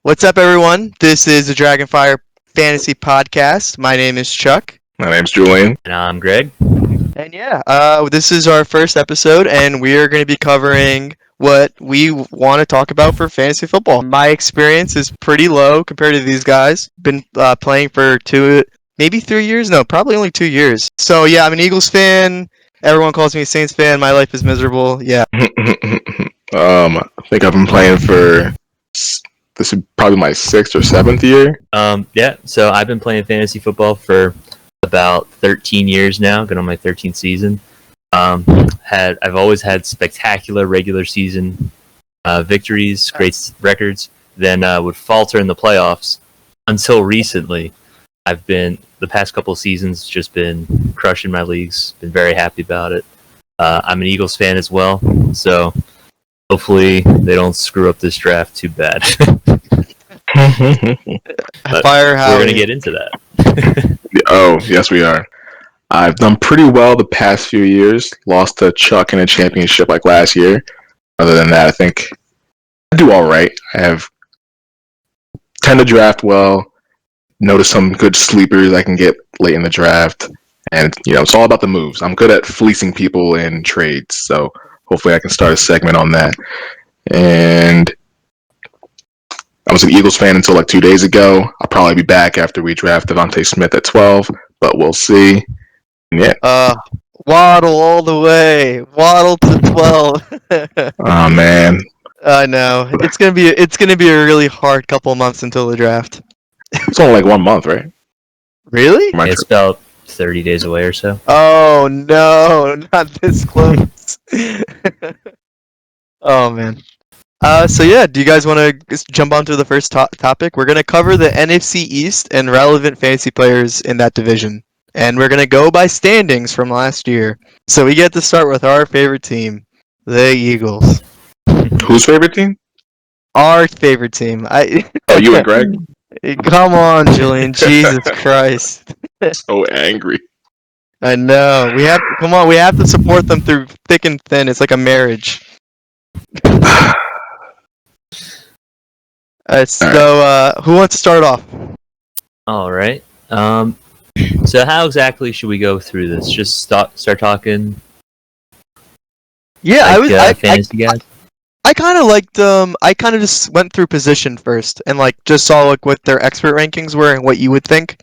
What's up, everyone? This is the Fyre Fantasy Podcast. My name is Chuck. My name's Julian. And I'm Greg. And this is our first episode, and we are going to be covering what we want to talk about for fantasy football. My experience is pretty low compared to these guys. Been playing for maybe 3 years? No, probably only 2 years. So, yeah, I'm an Eagles fan. Everyone calls me a Saints fan. My life is miserable. Yeah. I think I've been playing for... This is probably my 6th or 7th year. So I've been playing fantasy football for about 13 years now, going on my 13th season. I've always had spectacular regular season victories, great records, then would falter in the playoffs until recently. The past couple of seasons, just been crushing my leagues, been very happy about it. I'm an Eagles fan as well, so hopefully they don't screw up this draft too bad. Fire We're going to get into that. Oh, yes, we are. I've done pretty well the past few years. Lost to Chuck in a championship like last year. Other than that, I think I do all right. Tend to draft well. Notice some good sleepers I can get late in the draft. And, it's all about the moves. I'm good at fleecing people in trades, so hopefully I can start a segment on that. And I was an Eagles fan until like 2 days ago. I'll probably be back after we draft Devontae Smith at 12, but we'll see. Yeah. Waddle all the way. Waddle to 12. Oh man. I know. It's gonna be a really hard couple of months until the draft. It's only like 1 month, right? Really? It's about 30 days away or so. Oh no, not this close. Oh man. Do you guys want to jump onto the first topic? We're going to cover the NFC East and relevant fantasy players in that division. And we're going to go by standings from last year. So we get to start with our favorite team, the Eagles. Whose favorite team? Our favorite team. Oh, you and Greg? Come on, Julian. Jesus Christ. So angry. I know. We have to support them through thick and thin. It's like a marriage. Who wants to start off? All right. So how exactly should we go through this? Just start talking. Yeah, fantasy guys. I kind of liked. I kind of just went through position first and just saw what their expert rankings were and what you would think.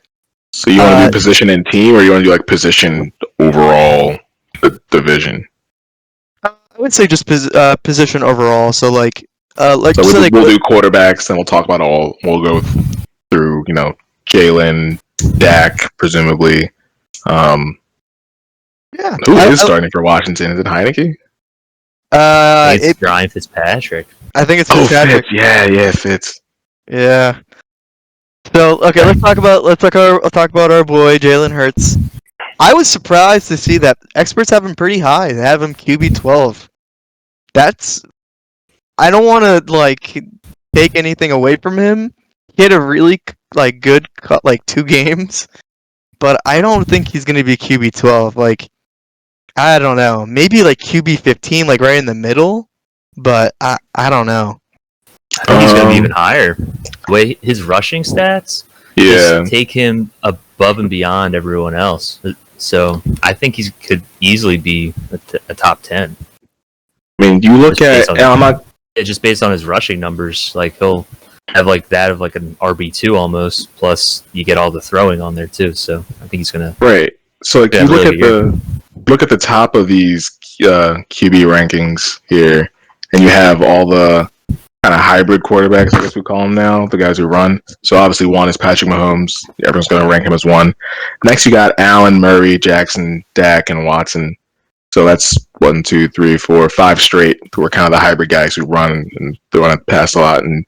So you want to do position and team, or you want to do position overall division? I would say just position overall. So we'll do quarterbacks, and we'll talk about all. We'll go through, Jalen, Dak, presumably. Yeah. Who is starting for Washington? Is it Heineke? It's Ryan Fitzpatrick. I think it's Fitzpatrick. Fitz. Yeah, Fitz. Yeah. So okay, let's talk about our boy Jalen Hurts. I was surprised to see that experts have him pretty high. They have him QB 12. I don't want to take anything away from him. He had a really good 2 games, but I don't think he's gonna be QB 12. I don't know. Maybe QB 15, right in the middle. But I don't know. I think he's gonna be even higher. The way his rushing stats, just take him above and beyond everyone else. So I think he could easily be a top 10. I mean, you look just based on his rushing numbers, he'll have that of an RB2 almost. Plus, you get all the throwing on there too. So I think he's gonna So you look at the top of these QB rankings here, and you have all the kind of hybrid quarterbacks, I guess we call them now, the guys who run. So obviously 1 is Patrick Mahomes. Everyone's going to rank him as 1. Next you got Allen, Murray, Jackson, Dak, and Watson. So that's 1, 2, 3, 4, 5 straight who are kind of the hybrid guys who run and they want to pass a lot. And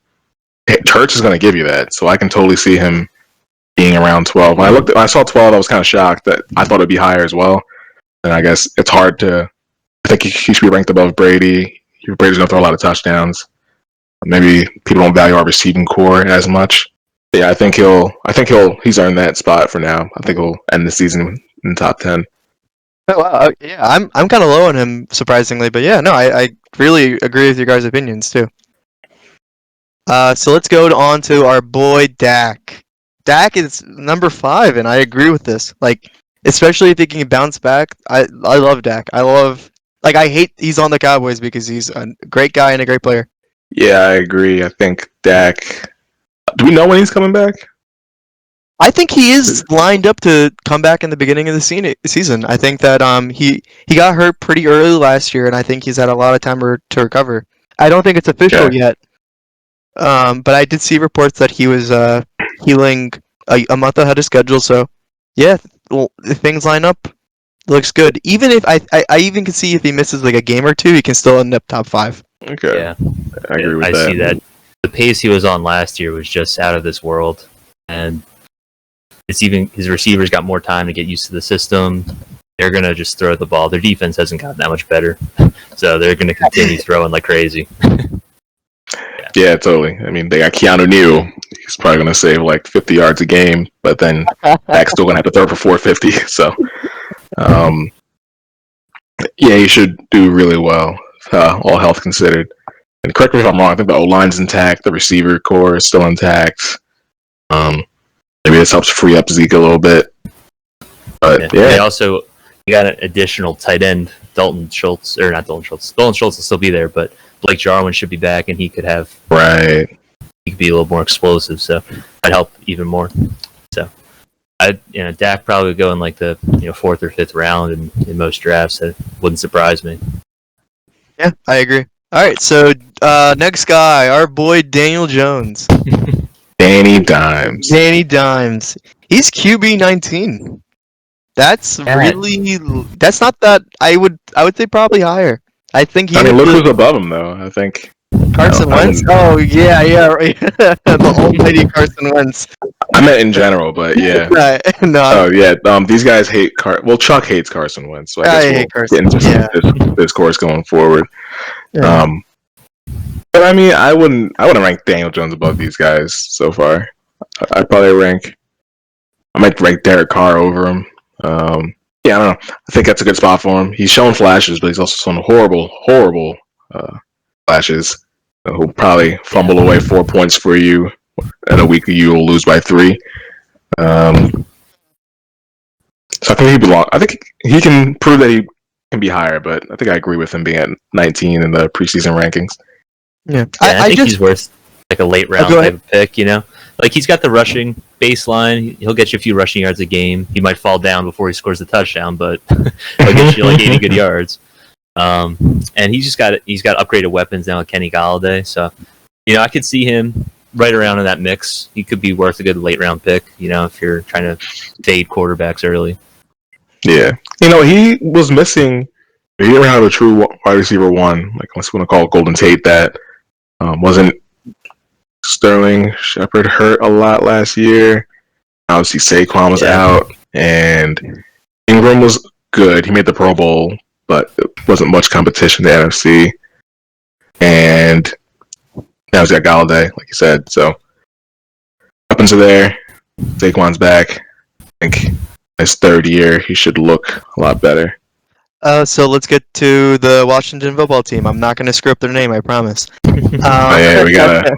Hurts is going to give you that. So I can totally see him being around 12. When I saw 12, I was kind of shocked that I thought it'd be higher as well. And I guess it's hard to. I think he should be ranked above Brady. Brady's going to throw a lot of touchdowns. Maybe people don't value our receiving core as much. But yeah, I think he's earned that spot for now. I think he'll end the season in the top 10. Oh, wow. Yeah, I'm kind of low on him, surprisingly. But yeah, no, I really agree with your guys' opinions too. So let's go on to our boy Dak. Dak is number 5, and I agree with this. Like, especially if he can bounce back. I love Dak. I hate he's on the Cowboys because he's a great guy and a great player. Yeah, I agree. I think Dak. Do we know when he's coming back? I think he is lined up to come back in the beginning of the season. I think that he got hurt pretty early last year, and I think he's had a lot of time to recover. I don't think it's official yet, but I did see reports that he was healing a month ahead of schedule. So, yeah, if things line up, looks good. Even if I even can see if he misses like a game or two, he can still end up top 5. Okay. Yeah, I agree with that. I see that. The pace he was on last year was just out of this world, and it's even his receivers got more time to get used to the system. They're gonna just throw the ball. Their defense hasn't gotten that much better, so they're gonna continue throwing like crazy. Yeah, totally. I mean, they got Keanu Neal. He's probably going to save like 50 yards a game, but then Dak's still going to have to throw for 450. So, yeah, he should do really well, all health considered. And correct me if I'm wrong, I think the O-line's intact, the receiver core is still intact. Maybe this helps free up Zeke a little bit. But, yeah. They also got an additional tight end, Dalton Schultz. Dalton Schultz will still be there, but Blake Jarwin should be back, and he could have he could be a little more explosive, so that'd help even more. So, Dak probably would go in like the 4th or 5th round in most drafts. That wouldn't surprise me. Yeah, I agree. All right, so next guy, our boy Daniel Jones. Danny Dimes. He's QB 19. That's not that. I would say probably higher. I think look who's above him though. I think Carson Wentz. Oh yeah, right. The almighty Carson Wentz. I meant in general, but yeah. Right. No. Oh yeah. These guys hate Chuck hates Carson Wentz. So I hate Carson. Get into this discourse going forward. Yeah. But I mean, I wouldn't rank Daniel Jones above these guys so far. I might rank Derek Carr over him. Yeah, I don't know. I think that's a good spot for him. He's shown flashes, but he's also shown horrible flashes. He'll probably fumble away 4 points for you, and a week you will lose by 3. So I think he can prove that he can be higher, but I think I agree with him being at 19 in the preseason rankings. Yeah, I think he's worth like a late round type of pick. Like he's got the rushing baseline. He'll get you a few rushing yards a game. He might fall down before he scores the touchdown, but he'll get you like 80 good yards. And he's got upgraded weapons now with Kenny Galladay. So, I could see him right around in that mix. He could be worth a good late round pick, if you're trying to fade quarterbacks early. Yeah. He was missing. He didn't have a true wide receiver one, like unless you want to call Golden Tate that. Wasn't Sterling Shepard hurt a lot last year? Obviously, Saquon was out, and Ingram was good. He made the Pro Bowl, but it wasn't much competition in the NFC. And now he's got Galladay, like you said. So, weapons are there. Saquon's back. I think his 3rd year, he should look a lot better. So let's get to the Washington football team. I'm not going to screw up their name, I promise. We gotta.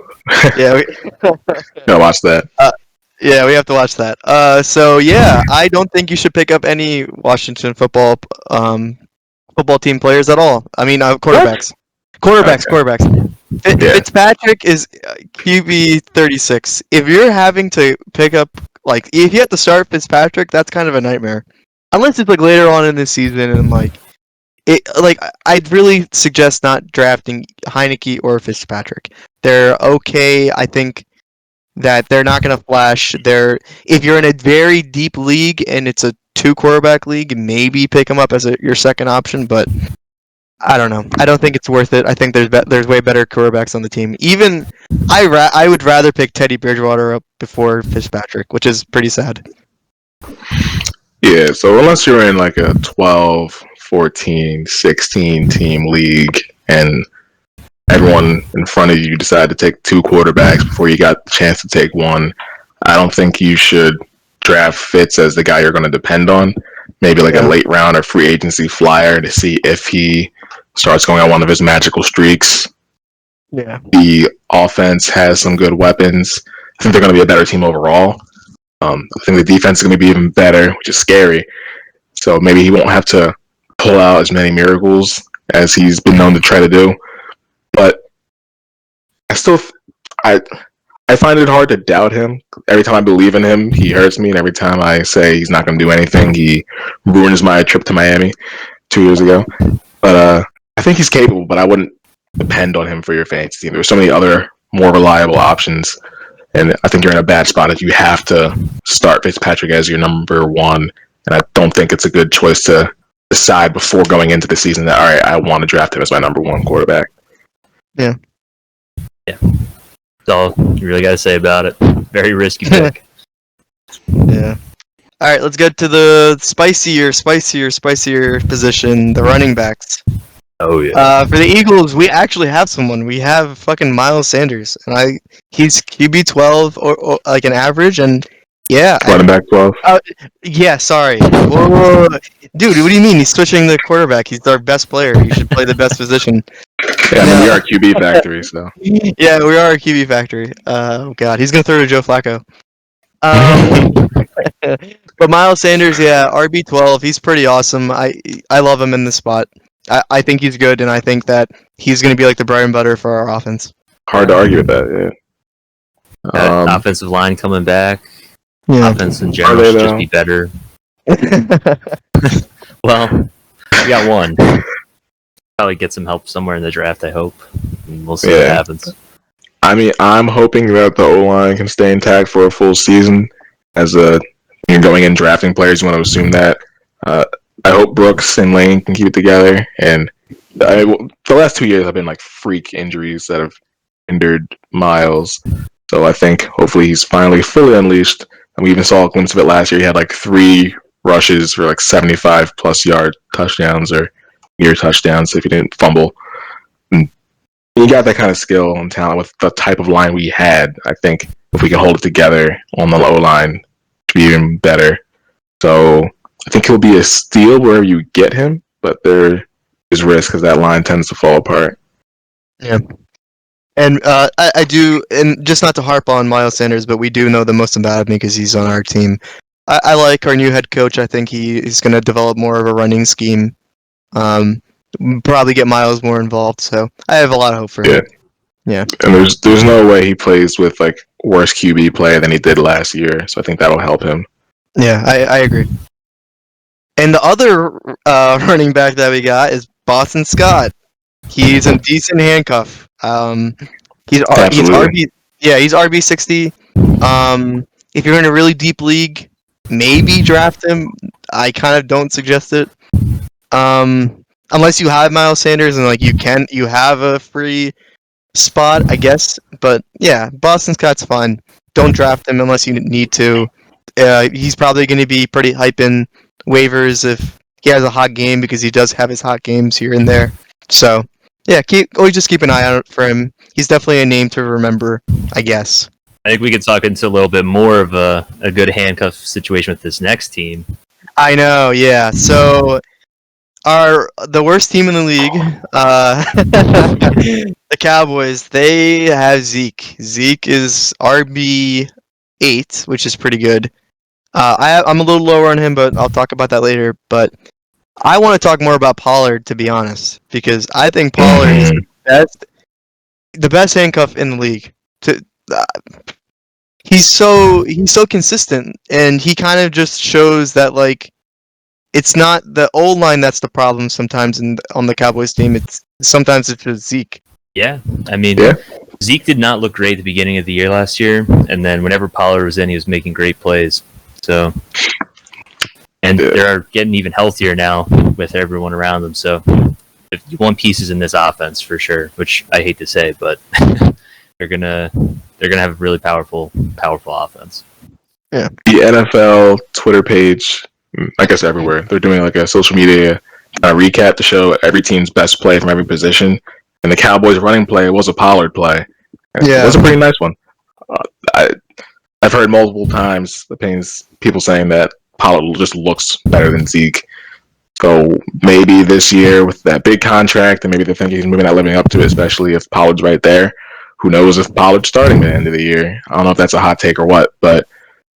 Gotta watch that. Yeah, we have to watch that. So yeah, I don't think you should pick up any Washington football team players at all. I mean, quarterbacks. Quarterbacks. Fitzpatrick is QB 36. If you're having to pick up, if you have to start Fitzpatrick, that's kind of a nightmare. Unless it's later on in the season and I'd really suggest not drafting Heineke or Fitzpatrick. They're okay. I think that they're not going to flash. If you're in a very deep league and it's a 2-quarterback league, maybe pick them up as your second option. But I don't know. I don't think it's worth it. I think there's way better quarterbacks on the team. Even I would rather pick Teddy Bridgewater up before Fitzpatrick, which is pretty sad. Yeah, so unless you're in like a 12, 14, 16 team league and everyone in front of you decide to take 2 quarterbacks before you got the chance to take one, I don't think you should draft Fitz as the guy you're going to depend on. Maybe a late round or free agency flyer to see if he starts going on one of his magical streaks. Yeah. Be offense has some good weapons. I think they're going to be a better team overall. I think the defense is going to be even better, which is scary. So maybe he won't have to pull out as many miracles as he's been known to try to do. But I still, I find it hard to doubt him. Every time I believe in him, he hurts me, and every time I say he's not going to do anything, he ruins my trip to Miami 2 years ago. But I think he's capable, but I wouldn't depend on him for your fantasy team. There's so many other more reliable options, and I think you're in a bad spot if you have to start Fitzpatrick as your number one. And I don't think it's a good choice to decide before going into the season that, all right, I want to draft him as my number one quarterback. Yeah. That's all you really got to say about it. Very risky pick. Yeah. All right, let's get to the spicier position, the running backs. Oh yeah. For the Eagles, we actually have someone. We have fucking Miles Sanders, and he's QB 12 or like an average, and yeah, Running back 12. yeah. Sorry, whoa. Dude. What do you mean? He's switching the quarterback. He's our best player. He should play the best position. Yeah, I mean, we are a QB factory, so. Yeah, we are a QB factory. Oh god, he's gonna throw to Joe Flacco. But Miles Sanders, yeah, RB12. He's pretty awesome. I love him in this spot. I think he's good, and I think that he's going to be like the bread and butter for our offense. Hard to argue with that, yeah. Offensive line coming back. Yeah. Offense in general should just be better. Well, we got one. Probably get some help somewhere in the draft, I hope. And we'll see what happens. I mean, I'm hoping that the O-line can stay intact for a full season. As you're going in drafting players, you want to assume that. I hope Brooks and Lane can keep it together. And the last 2 years have been like freak injuries that have hindered Miles. So I think hopefully he's finally fully unleashed. And we even saw a glimpse of it last year. He had like 3 rushes for like 75 plus yard touchdowns or near touchdowns if he didn't fumble. And he got that kind of skill and talent with the type of line we had. I think if we can hold it together on the low line, it should be even better. So I think he'll be a steal wherever you get him, but there is risk because that line tends to fall apart. Yeah. And I do, and just not to harp on Miles Sanders, but we do know the most about him because he's on our team. I like our new head coach. I think he's going to develop more of a running scheme. Probably get Miles more involved. So I have a lot of hope for him. Yeah. And there's no way he plays with like worse QB play than he did last year. So I think that'll help him. Yeah, I agree. And the other running back that we got is Boston Scott. He's a decent handcuff. He's RB. Yeah, he's RB 60. If you're in a really deep league, maybe draft him. I kind of don't suggest it. Unless you have Miles Sanders and like you have a free spot, I guess. But yeah, Boston Scott's fine. Don't draft him unless you need to. He's probably going to be pretty hype in waivers if he has a hot game because he does have his hot games here and there. So yeah, always just keep an eye out for him. He's definitely a name to remember, I guess. I think we could talk into a little bit more of a good handcuff situation with this next team. I know, yeah. So the worst team in the league, the Cowboys, they have Zeke. Zeke is RB8, which is pretty good. I'm a little lower on him, but I'll talk about that later. But I want to talk more about Pollard, to be honest, because I think Pollard is the best handcuff in the league. He's so consistent, and he kind of just shows that like it's not the old line that's the problem. Sometimes on the Cowboys team, sometimes it's just Zeke. Yeah, I mean, Zeke did not look great at the beginning of the year last year, and then whenever Pollard was in, he was making great plays. So, and they're getting even healthier now with everyone around them. So, if you want pieces in this offense for sure, which I hate to say, but they're gonna have a really powerful offense. Yeah, the NFL Twitter page, I guess everywhere, they're doing like a social media recap to show every team's best play from every position. And the Cowboys' running play was a Pollard play. It was a pretty nice one. I've heard multiple times people saying that Pollard just looks better than Zeke. So maybe this year with that big contract, and maybe they think he's maybe not living up to it, especially if Pollard's right there. who knows if Pollard's starting at the end of the year. I don't know if that's a hot take or what, but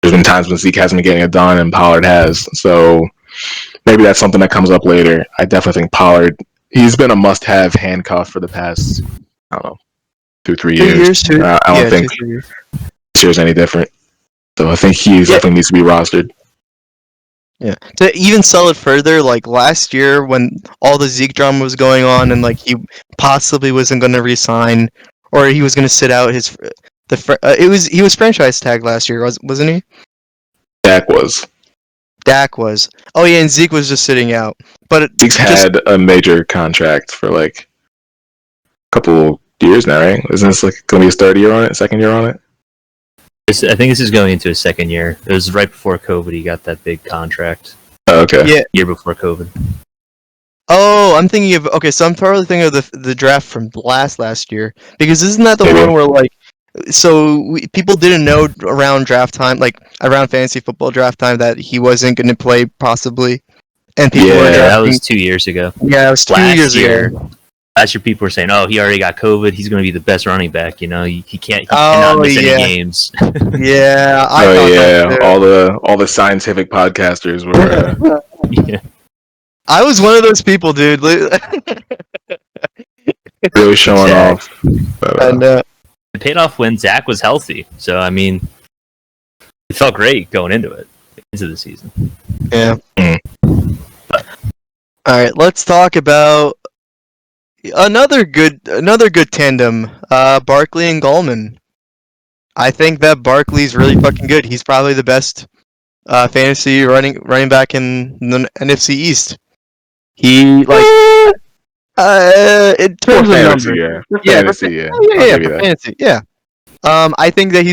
there's been times when Zeke hasn't been getting it done and Pollard has. So maybe that's something that comes up later. I definitely think Pollard, he's been a must-have handcuff for the past, I don't know, 2-3 years. I don't think this year's any different. So I think he definitely needs to be rostered. Yeah. To even sell it further, like last year when all the Zeke drama was going on and like he possibly wasn't going to resign or he was going to sit out he was franchise tagged last year, wasn't he? Dak was. Oh yeah, and Zeke was just sitting out. But Zeke's had a major contract for like a couple years now, right? Isn't this like going to be his third year on it, second year on it? I think this is going into his second year. It was right before COVID. He got that big contract. Oh, okay. Yeah. Year before COVID. Oh, I'm thinking of so I'm probably thinking of the draft from last year because isn't that the one where like people didn't know around draft time, like around fantasy football draft time, that he wasn't going to play possibly, and people were drafting. That was 2 years ago. Yeah, it was 2 years ago. Last year, people were saying, "Oh, he already got COVID. He's going to be the best running back." You know, he cannot miss any games. Yeah, all the scientific podcasters were. Yeah. I was one of those people, dude. Really showing off. And it paid off when Zach was healthy. So I mean, it felt great going into the season. Yeah. All right, let's talk about another good tandem, Barkley and Gallman. I think that Barkley's really fucking good. He's probably the best fantasy running back in the NFC East. He like in terms of numbers, fantasy, yeah. I think that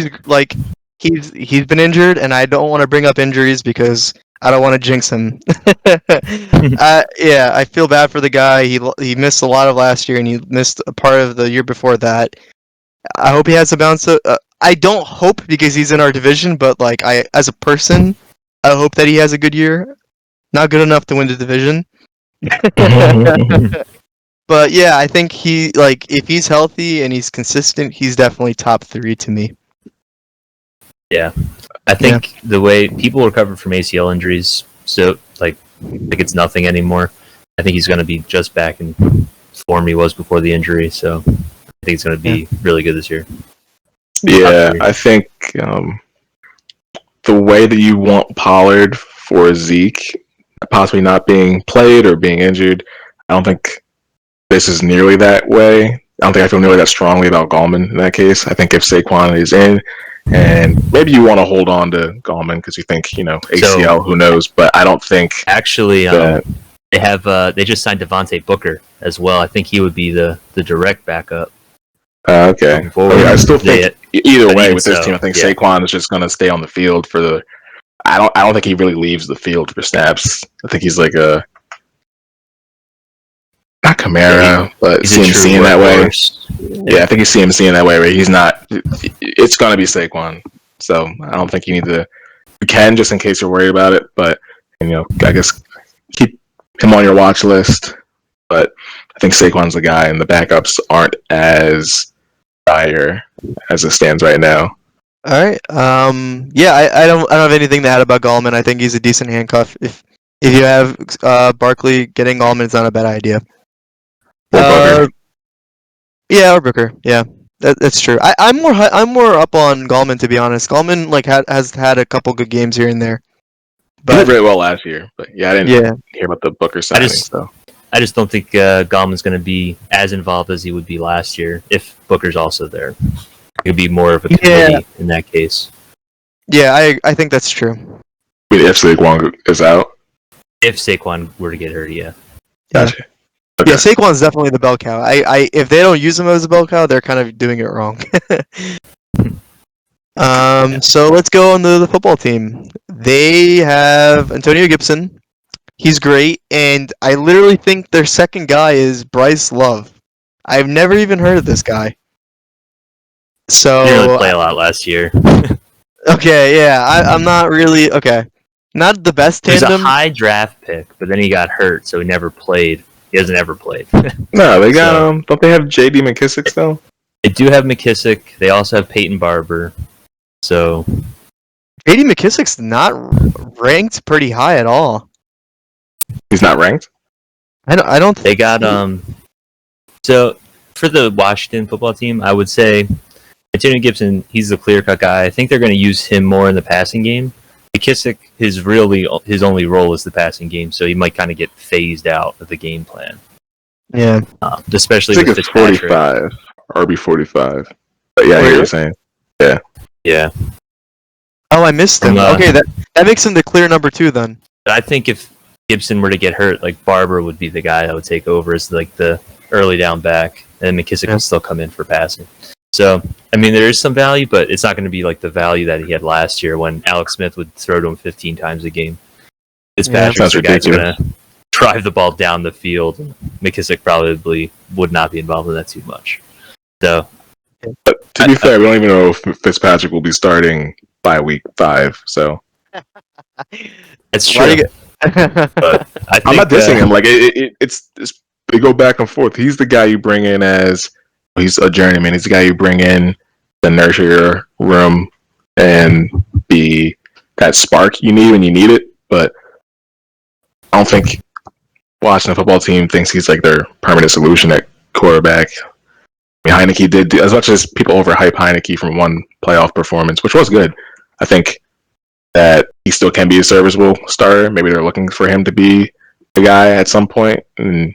he's been injured, and I don't want to bring up injuries because I don't want to jinx him. Yeah, I feel bad for the guy. He missed a lot of last year, and he missed a part of the year before that. I hope he has a bounce. I don't hope because he's in our division, but like as a person, I hope that he has a good year. Not good enough to win the division. But yeah, I think if he's healthy and he's consistent, he's definitely top 3 to me. Yeah. I think the way people recover from ACL injuries, so like it's nothing anymore. I think he's going to be just back in form he was before the injury, so I think he's going to be really good this year. Yeah, I think the way that you want Pollard for Zeke possibly not being played or being injured, I don't think this is nearly that way. I don't think I feel nearly that strongly about Gallman in that case. I think if Saquon is in, and maybe you want to hold on to Gallman because you think, ACL, who knows, but I don't think... Actually, they just signed Devontae Booker as well. I think he would be the direct backup. Okay. I still think either way with this team, I think Saquon is just going to stay on the field for the... I don't think he really leaves the field for snaps. I think he's like a... Not Kamara, but CMC in that way. Yeah, I think he's CMC in that way, where he's not... It's going to be Saquon. So I don't think you need to... You can, just in case you're worried about it, but, I guess keep him on your watch list. But I think Saquon's the guy, and the backups aren't as dire as it stands right now. All right. I don't have anything to add about Gallman. I think he's a decent handcuff. If you have Barkley, getting Gallman is not a bad idea. Or Booker. Yeah, or Booker. Yeah, that's true. I'm more up on Gallman, to be honest. Gallman has had a couple good games here and there. But he did very well last year. But I didn't hear about the Booker signing. I just don't think Gallman's going to be as involved as he would be last year if Booker's also there. It would be more of a committee in that case. Yeah, I think that's true. Wait, if Saquon is out? If Saquon were to get hurt, yeah. Gotcha. Okay. Yeah, Saquon's definitely the bell cow. If they don't use him as a bell cow, they're kind of doing it wrong. So let's go on to the football team. They have Antonio Gibson. He's great, and I literally think their second guy is Bryce Love. I've never even heard of this guy. So he didn't really play a lot last year. Okay, yeah, I'm not really not the best tandem. He was a high draft pick, but then he got hurt, so he never played. He hasn't ever played. No, they got don't they have J.D. McKissick still? They do have McKissick. They also have Peyton Barber. So J.D. McKissick's not ranked pretty high at all. He's not ranked? I don't. they got So for the Washington football team, I would say Antonio Gibson. He's the clear-cut guy. I think they're going to use him more in the passing game. McKissick, his only role is the passing game, so he might kind of get phased out of the game plan. Yeah. Especially I think with it's Fitzpatrick. 45. RB45. But yeah, I hear what you're saying. Yeah. Oh, I missed him. Okay, that makes him the clear number 2 then. I think if Gibson were to get hurt, like Barber would be the guy that would take over as like the early down back, and McKissick would still come in for passing. So, I mean, there is some value, but it's not going to be like the value that he had last year when Alex Smith would throw to him 15 times a game. Fitzpatrick's the guy who's going to drive the ball down the field. And McKissick probably would not be involved in that too much. So, but to be fair, we don't even know if Fitzpatrick will be starting by week 5. So that's true. But I'm not dissing him. Like it's they go back and forth. He's the guy you bring in as he's a journeyman. He's the guy you bring in to nurture your room and be that spark you need when you need it. But I don't think Washington football team thinks he's like their permanent solution at quarterback. I mean, Heineke did as much as people overhype Heineke from one playoff performance, which was good. I think that he still can be a serviceable starter. Maybe they're looking for him to be the guy at some point. And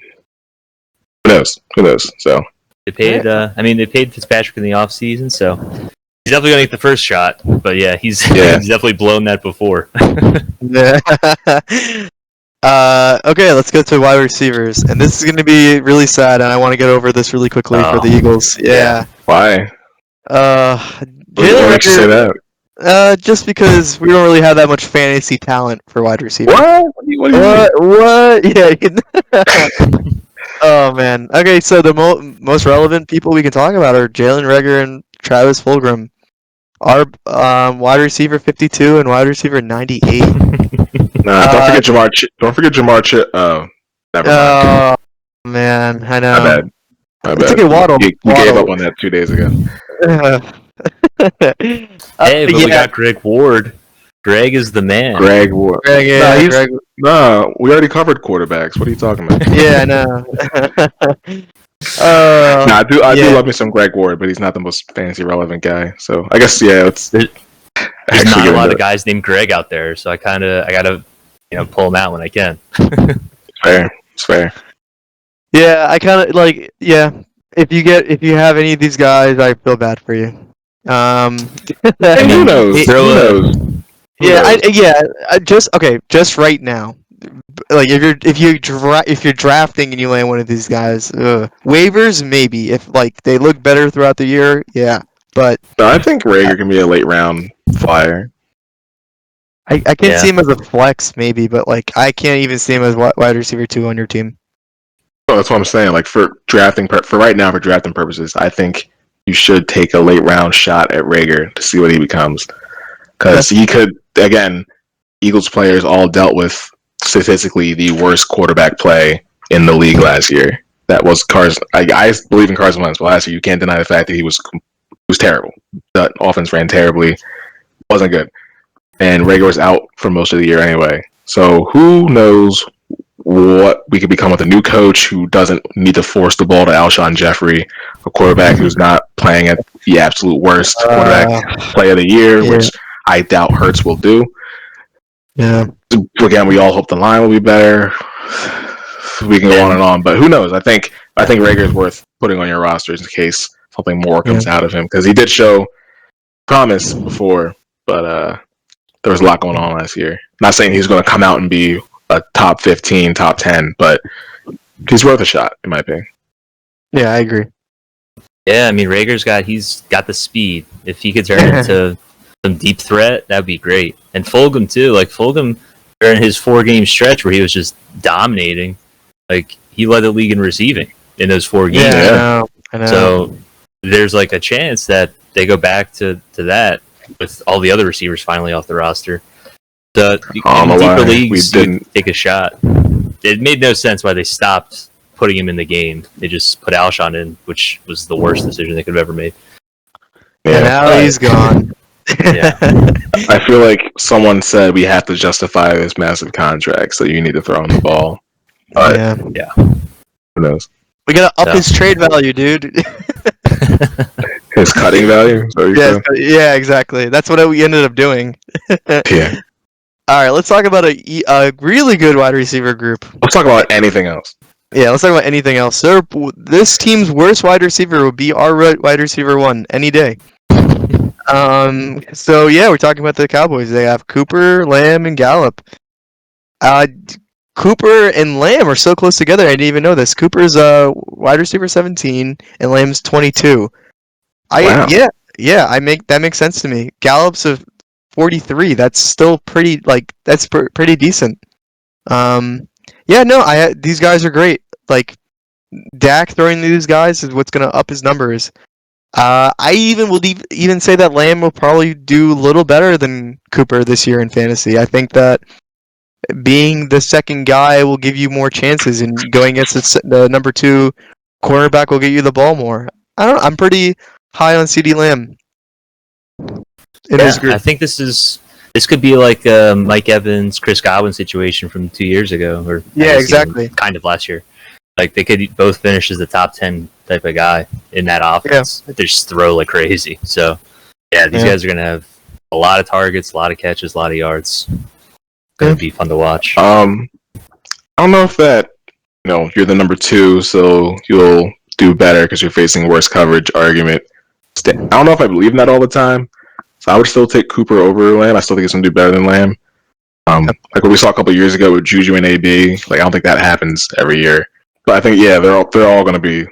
who knows? So they paid. They paid Fitzpatrick in the offseason, so he's definitely gonna get the first shot. But yeah, he's definitely blown that before. Okay, let's go to wide receivers, and this is going to be really sad, and I want to get over this really quickly for the Eagles. Yeah. Why? Why would you say that? Just because we don't really have that much fantasy talent for wide receiver. What? What? Yeah. Oh man. Okay, so the most relevant people we can talk about are Jalen Reagor and Travis Fulgham. Our wide receiver 52 and wide receiver 98. Don't forget Jamar. Don't forget Jamar. Never mind. Oh man, I know. My bad. It's okay, Waddle. You gave up on that 2 days ago. Hey, but we got Greg Ward. Greg is the man. Greg Ward. Greg. No, we already covered quarterbacks. What are you talking about? Yeah, I know. I do love me some Greg Ward, but he's not the most fantasy relevant guy. So I guess there's not a lot of guys named Greg out there, so I gotta pull them out when I can. It's fair. Yeah, I kind of like If you have any of these guys, I feel bad for you. Who knows? Just right now. Like if you're drafting and you land one of these guys, waivers maybe if like they look better throughout the year, yeah. But no, I think Reagor can be a late round flyer. I can see him as a flex maybe, but like I can't even see him as wide receiver 2 on your team. Oh, that's what I'm saying. Like for drafting purposes, I think you should take a late round shot at Reagor to see what he becomes, because he could again. Eagles players all dealt with statistically the worst quarterback play in the league last year. That was Carson. I believe in Carson Wentz, but last year you can't deny the fact that he was terrible. The offense ran terribly, wasn't good, and Reagor was out for most of the year anyway. So who knows what we could become with a new coach who doesn't need to force the ball to Alshon Jeffrey, a quarterback who's not playing at the absolute worst quarterback play of the year, which I doubt Hurts will do. Yeah. Again, we all hope the line will be better. We can go on and on, but who knows? I think Reagor is worth putting on your rosters in case something more comes out of him, because he did show promise before, but there was a lot going on last year. Not saying he's going to come out and be a top 15, top 10, but he's worth a shot, in my opinion. Yeah, I agree. Yeah, I mean, Rager's got the speed. If he could turn into some deep threat, that'd be great. And Fulgham too. Like Fulgham during his 4-game stretch where he was just dominating, like he led the league in receiving in those 4 games. Yeah, I know. So there's like a chance that they go back to that with all the other receivers finally off the roster. In deeper leagues, you take a shot. It made no sense why they stopped putting him in the game. They just put Alshon in, which was the worst decision they could have ever made. And now he's gone. Yeah. I feel like someone said we have to justify this massive contract, so you need to throw him the ball. But Yeah. who knows? We gotta up Yeah. his trade value, dude. His cutting value? Is that what you said? Yeah, exactly. That's what we ended up doing. Yeah. All right, let's talk about a really good wide receiver group. Let's talk about anything else. Yeah, let's talk about anything else. Sir, this team's worst wide receiver would be our wide receiver one any day. So yeah, we're talking about the Cowboys. They have Cooper, Lamb, and Gallup. Cooper and Lamb are so close together. I didn't even know this. Cooper's wide receiver 17 and Lamb's 22. Wow. That makes sense to me. Gallup's a 43. That's still pretty pretty decent. These guys are great. Like Dak throwing these guys is what's gonna up his numbers. I even say that Lamb will probably do a little better than Cooper this year in fantasy. I think that being the second guy will give you more chances, and going against the number 2 cornerback will get you the ball more. I'm pretty high on CD Lamb in his group. I think this could be like Mike Evans, Chris Godwin situation from 2 years ago, or exactly. kind of last year. Like they could both finish as the top 10 type of guy in that offense. They just throw like crazy. So these guys are gonna have a lot of targets, a lot of catches, a lot of yards. Gonna be fun to watch. I don't know if that you're the number 2, so you'll do better because you're facing worse coverage argument. I don't know if I believe in that all the time. So I would still take Cooper over Lamb. I still think he's gonna do better than Lamb. Like what we saw a couple years ago with Juju and AB. Like I don't think that happens every year. But I think they're all gonna be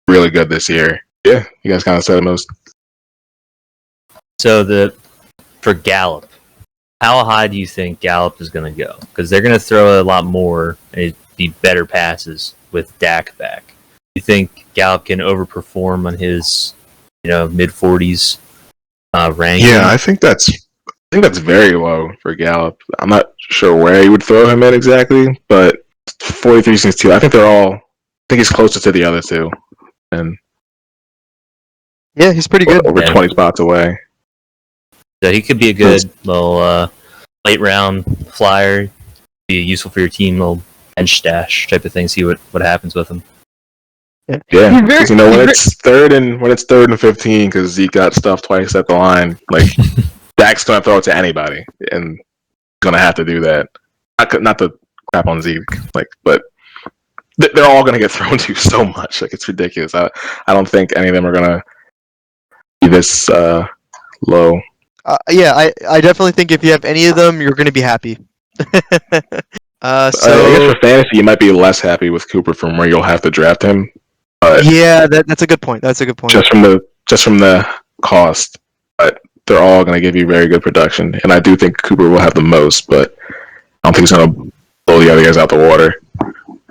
really good this year. Yeah, you guys kind of said it most. So for Gallup, how high do you think Gallup is going to go? Because they're going to throw a lot more and it'd be better passes with Dak back. You think Gallup can overperform on his, mid 40s ranking? Yeah, I think that's very low for Gallup. I'm not sure where you would throw him in exactly, but 43 seems too. I think he's closer to the other two, and yeah, he's pretty good. Over 20 spots away. So he could be a good little late round flyer. Be useful for your team, little bench stash type of thing. See what happens with him. Yeah, because when it's third and 15, because Zeke got stuffed twice at the line, like Dak's gonna throw it to anybody, and gonna have to do that. Not to crap on Zeke, but they're all gonna get thrown to so much. Like it's ridiculous. I don't think any of them are gonna be this low. I definitely think if you have any of them, you're going to be happy. I guess for fantasy, you might be less happy with Cooper from where you'll have to draft him. Yeah, that's a good point. Just from the cost, but they're all going to give you very good production, and I do think Cooper will have the most, but I don't think he's going to blow the other guys out the water.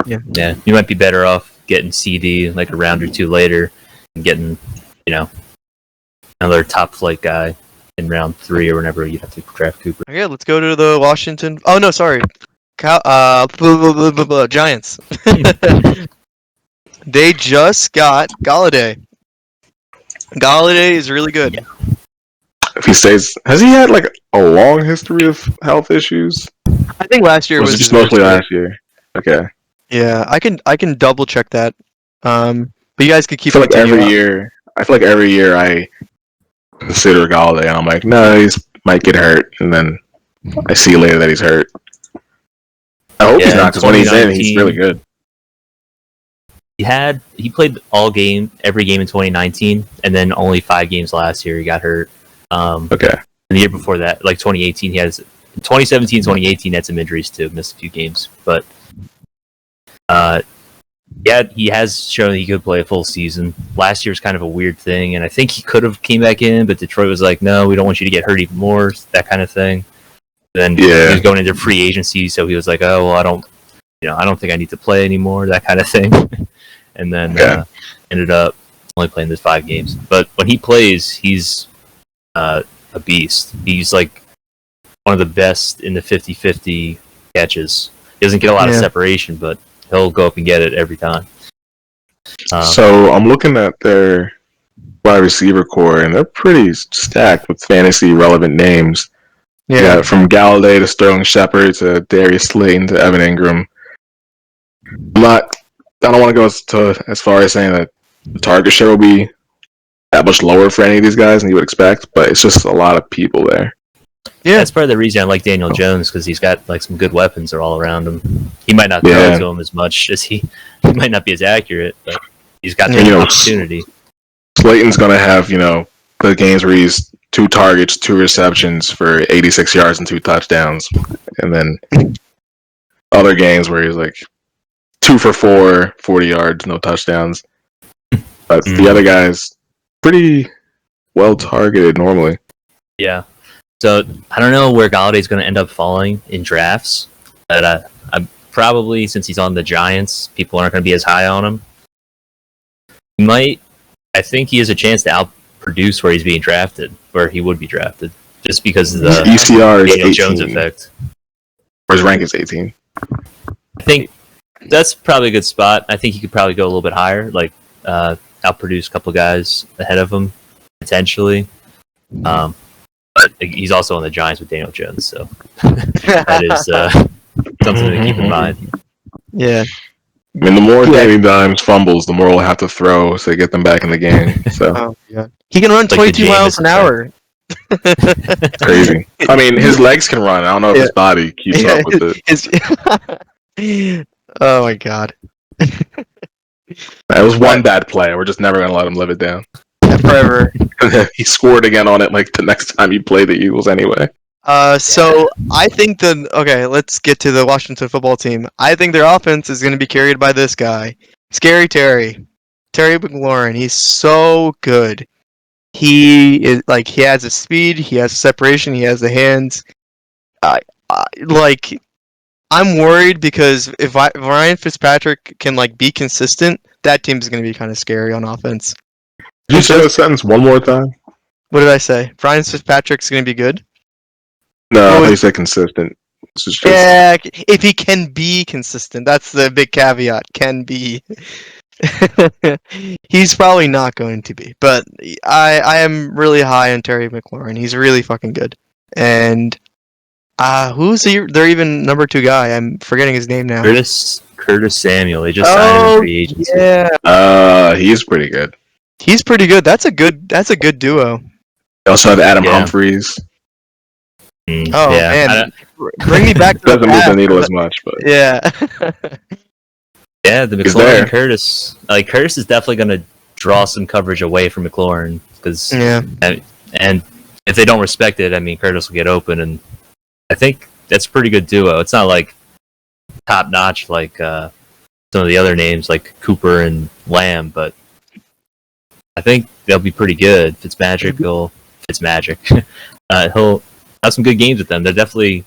Yeah, you might be better off getting CD like a round or two later and getting another top flight guy in round 3 or whenever you have to draft Cooper. Okay, let's go to the Washington. Oh no, sorry, Giants. They just got Galladay. Galladay is really good. Yeah. If he stays, has he had like a long history of health issues? I think last year was just mostly last year. Okay. Yeah, I can double check that. But you guys could keep. I feel like every year I consider Galladay, and I'm like, no, he might get hurt, and then I see later that he's hurt. I hope he's not, because when he's in, he's really good. He played every game in 2019, and then only 5 games last year. He got hurt. Okay. And the year before that, like 2018, 2017, 2018 had some injuries too, missed a few games, but he has shown he could play a full season. Last year was kind of a weird thing, and I think he could have came back in, but Detroit was like, no, we don't want you to get hurt even more, that kind of thing. Then he was going into free agency, so he was like, oh, well, I don't think I need to play anymore, that kind of thing. And then ended up only playing this 5 games. But when he plays, he's a beast. He's like one of the best in the 50-50 catches. He doesn't get a lot of separation, but he'll go up and get it every time. So I'm looking at their wide receiver core, and they're pretty stacked with fantasy relevant names. Yeah. From Galladay to Sterling Shepard to Darius Slayton to Evan Ingram. I don't want to go as far as saying that the target share will be that much lower for any of these guys than you would expect, but it's just a lot of people there. Yeah, that's part of the reason I like Daniel Jones, because he's got like some good weapons are all around him. He might not throw to him as much as he might not be as accurate, but he's got the opportunity. Slayton's gonna have the games where he's 2 targets, 2 receptions for 86 yards and 2 touchdowns, and then other games where he's like 2 for 4, 40 yards, no touchdowns. But the other guys pretty well targeted normally. Yeah. So I don't know where Galladay's going to end up falling in drafts, but I probably, since he's on the Giants, people aren't going to be as high on him. I think he has a chance to outproduce where he's being drafted, where he would be drafted, just because of the ECR is Daniel 18. Jones effect. Or his rank is 18. I think that's probably a good spot. I think he could probably go a little bit higher, like outproduce a couple guys ahead of him, potentially. But he's also on the Giants with Daniel Jones, so that is something to keep in mind. Yeah. I mean, the more Danny Dimes fumbles, the more we'll have to throw to get them back in the game. So he can run 22 miles an hour. Crazy. I mean, his legs can run. I don't know if his body keeps up with it. Oh my god. That was one bad play. We're just never gonna let him live it down. Forever. He scored again on it like the next time he played the Eagles anyway. So I think let's get to the Washington football team. I think their offense is going to be carried by this guy, Scary Terry McLaurin. He's so good. He is he has the speed, he has the separation, he has the hands. I'm worried because if Ryan Fitzpatrick can be consistent, that team's going to be kind of scary on offense. Did you say that sentence one more time? What did I say? Ryan Fitzpatrick's going to be good? No, he said consistent. Yeah, if he can be consistent. That's the big caveat. Can be. He's probably not going to be. But I am really high on Terry McLaurin. He's really fucking good. And who's their even number 2 guy? I'm forgetting his name now. Curtis Samuel. They just signed him free agency. Yeah. He's pretty good. He's pretty good. That's a good duo. They also have Adam Humphries. Oh man, bring me back to doesn't move the needle as much, but yeah. Yeah, the McLaurin and Curtis. Curtis is definitely going to draw some coverage away from McLaurin because and if they don't respect it, I mean Curtis will get open, and I think that's a pretty good duo. It's not top notch like some of the other names like Cooper and Lamb, but I think they'll be pretty good. Fitzmagic. He'll have some good games with them. They'll definitely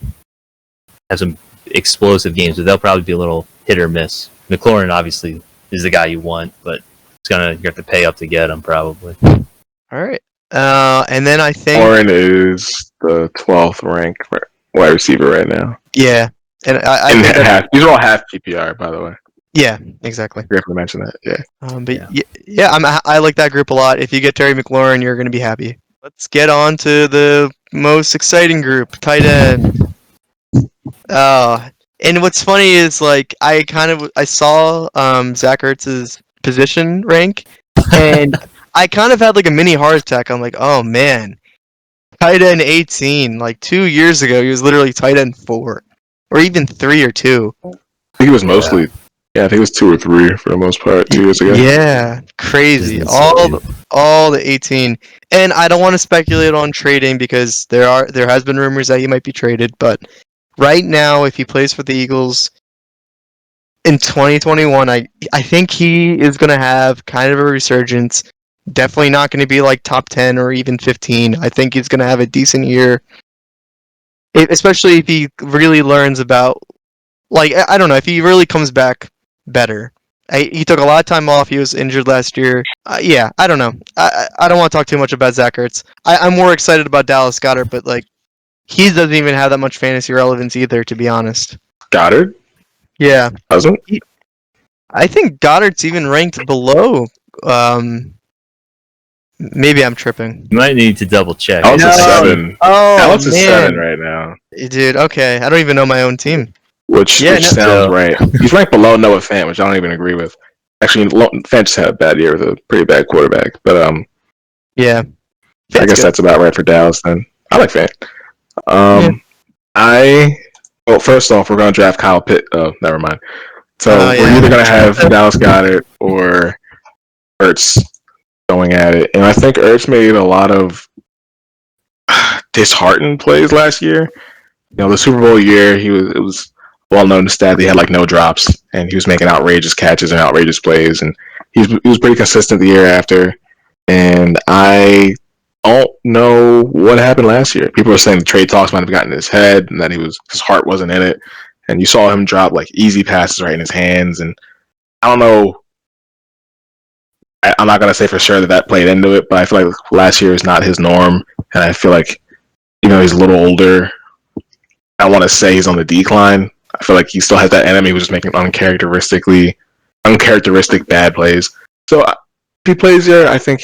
have some explosive games, but they'll probably be a little hit or miss. McLaurin obviously is the guy you want, but you have to pay up to get him probably. All right, and then I think McLaurin is the 12th ranked wide receiver right now. Yeah, and I think these are all half PPR, by the way. Yeah, exactly. You have to mention that. Yeah. I like that group a lot. If you get Terry McLaurin, you're going to be happy. Let's get on to the most exciting group, tight end. And what's funny is I saw Zach Ertz's position rank, and I kind of had a mini heart attack. I'm like, oh man, tight end 18. 2 years ago, he was literally tight end 4, or even 3 or 2. I think he was mostly. Yeah, I think it was 2 or 3 for the most part 2 years ago. Yeah, crazy. All the 18. And I don't want to speculate on trading because there has been rumors that he might be traded, but right now if he plays for the Eagles in 2021, I think he is going to have kind of a resurgence. Definitely not going to be top 10 or even 15. I think he's going to have a decent year. Especially if he really learns about I don't know, if he really comes back better. He took a lot of time off. He was injured last year. I don't know. I don't want to talk too much about Zach Ertz. I'm more excited about Dallas Goedert, but he doesn't even have that much fantasy relevance either, to be honest. Goddard? Yeah. Doesn't? I think Goddard's even ranked below. Maybe I'm tripping. You might need to double check. Alex is No. 7. Oh Alex is 7 man, right now, dude. Okay, I don't even know my own team. which Yeah, no, sounds so- right. He's ranked below Noah Fant, which I don't even agree with. Actually, Fant just had a bad year with a pretty bad quarterback, but yeah. I Fant's guess good. that's about right for Dallas. Then I like Fant. Yeah. Well, first off, we're gonna draft Kyle Pitt. Oh, never mind. So Oh, we're yeah. either gonna have Dallas Goedert or Ertz going at it, and I think Ertz made a lot of disheartened plays last year. You know, the Super Bowl year, it was well known stat that he had like no drops, and he was making outrageous catches and outrageous plays, and he was pretty consistent the year after. And I don't know what happened last year. People were saying the trade talks might have gotten in his head, and that his heart wasn't in it. And you saw him drop like easy passes right in his hands, and I don't know. I'm not gonna say for sure that played into it, but I feel like last year is not his norm, and I feel like even though he's a little older, I want to say he's on the decline. I feel like he still has that enemy who's just making uncharacteristic bad plays. So if he plays there, I think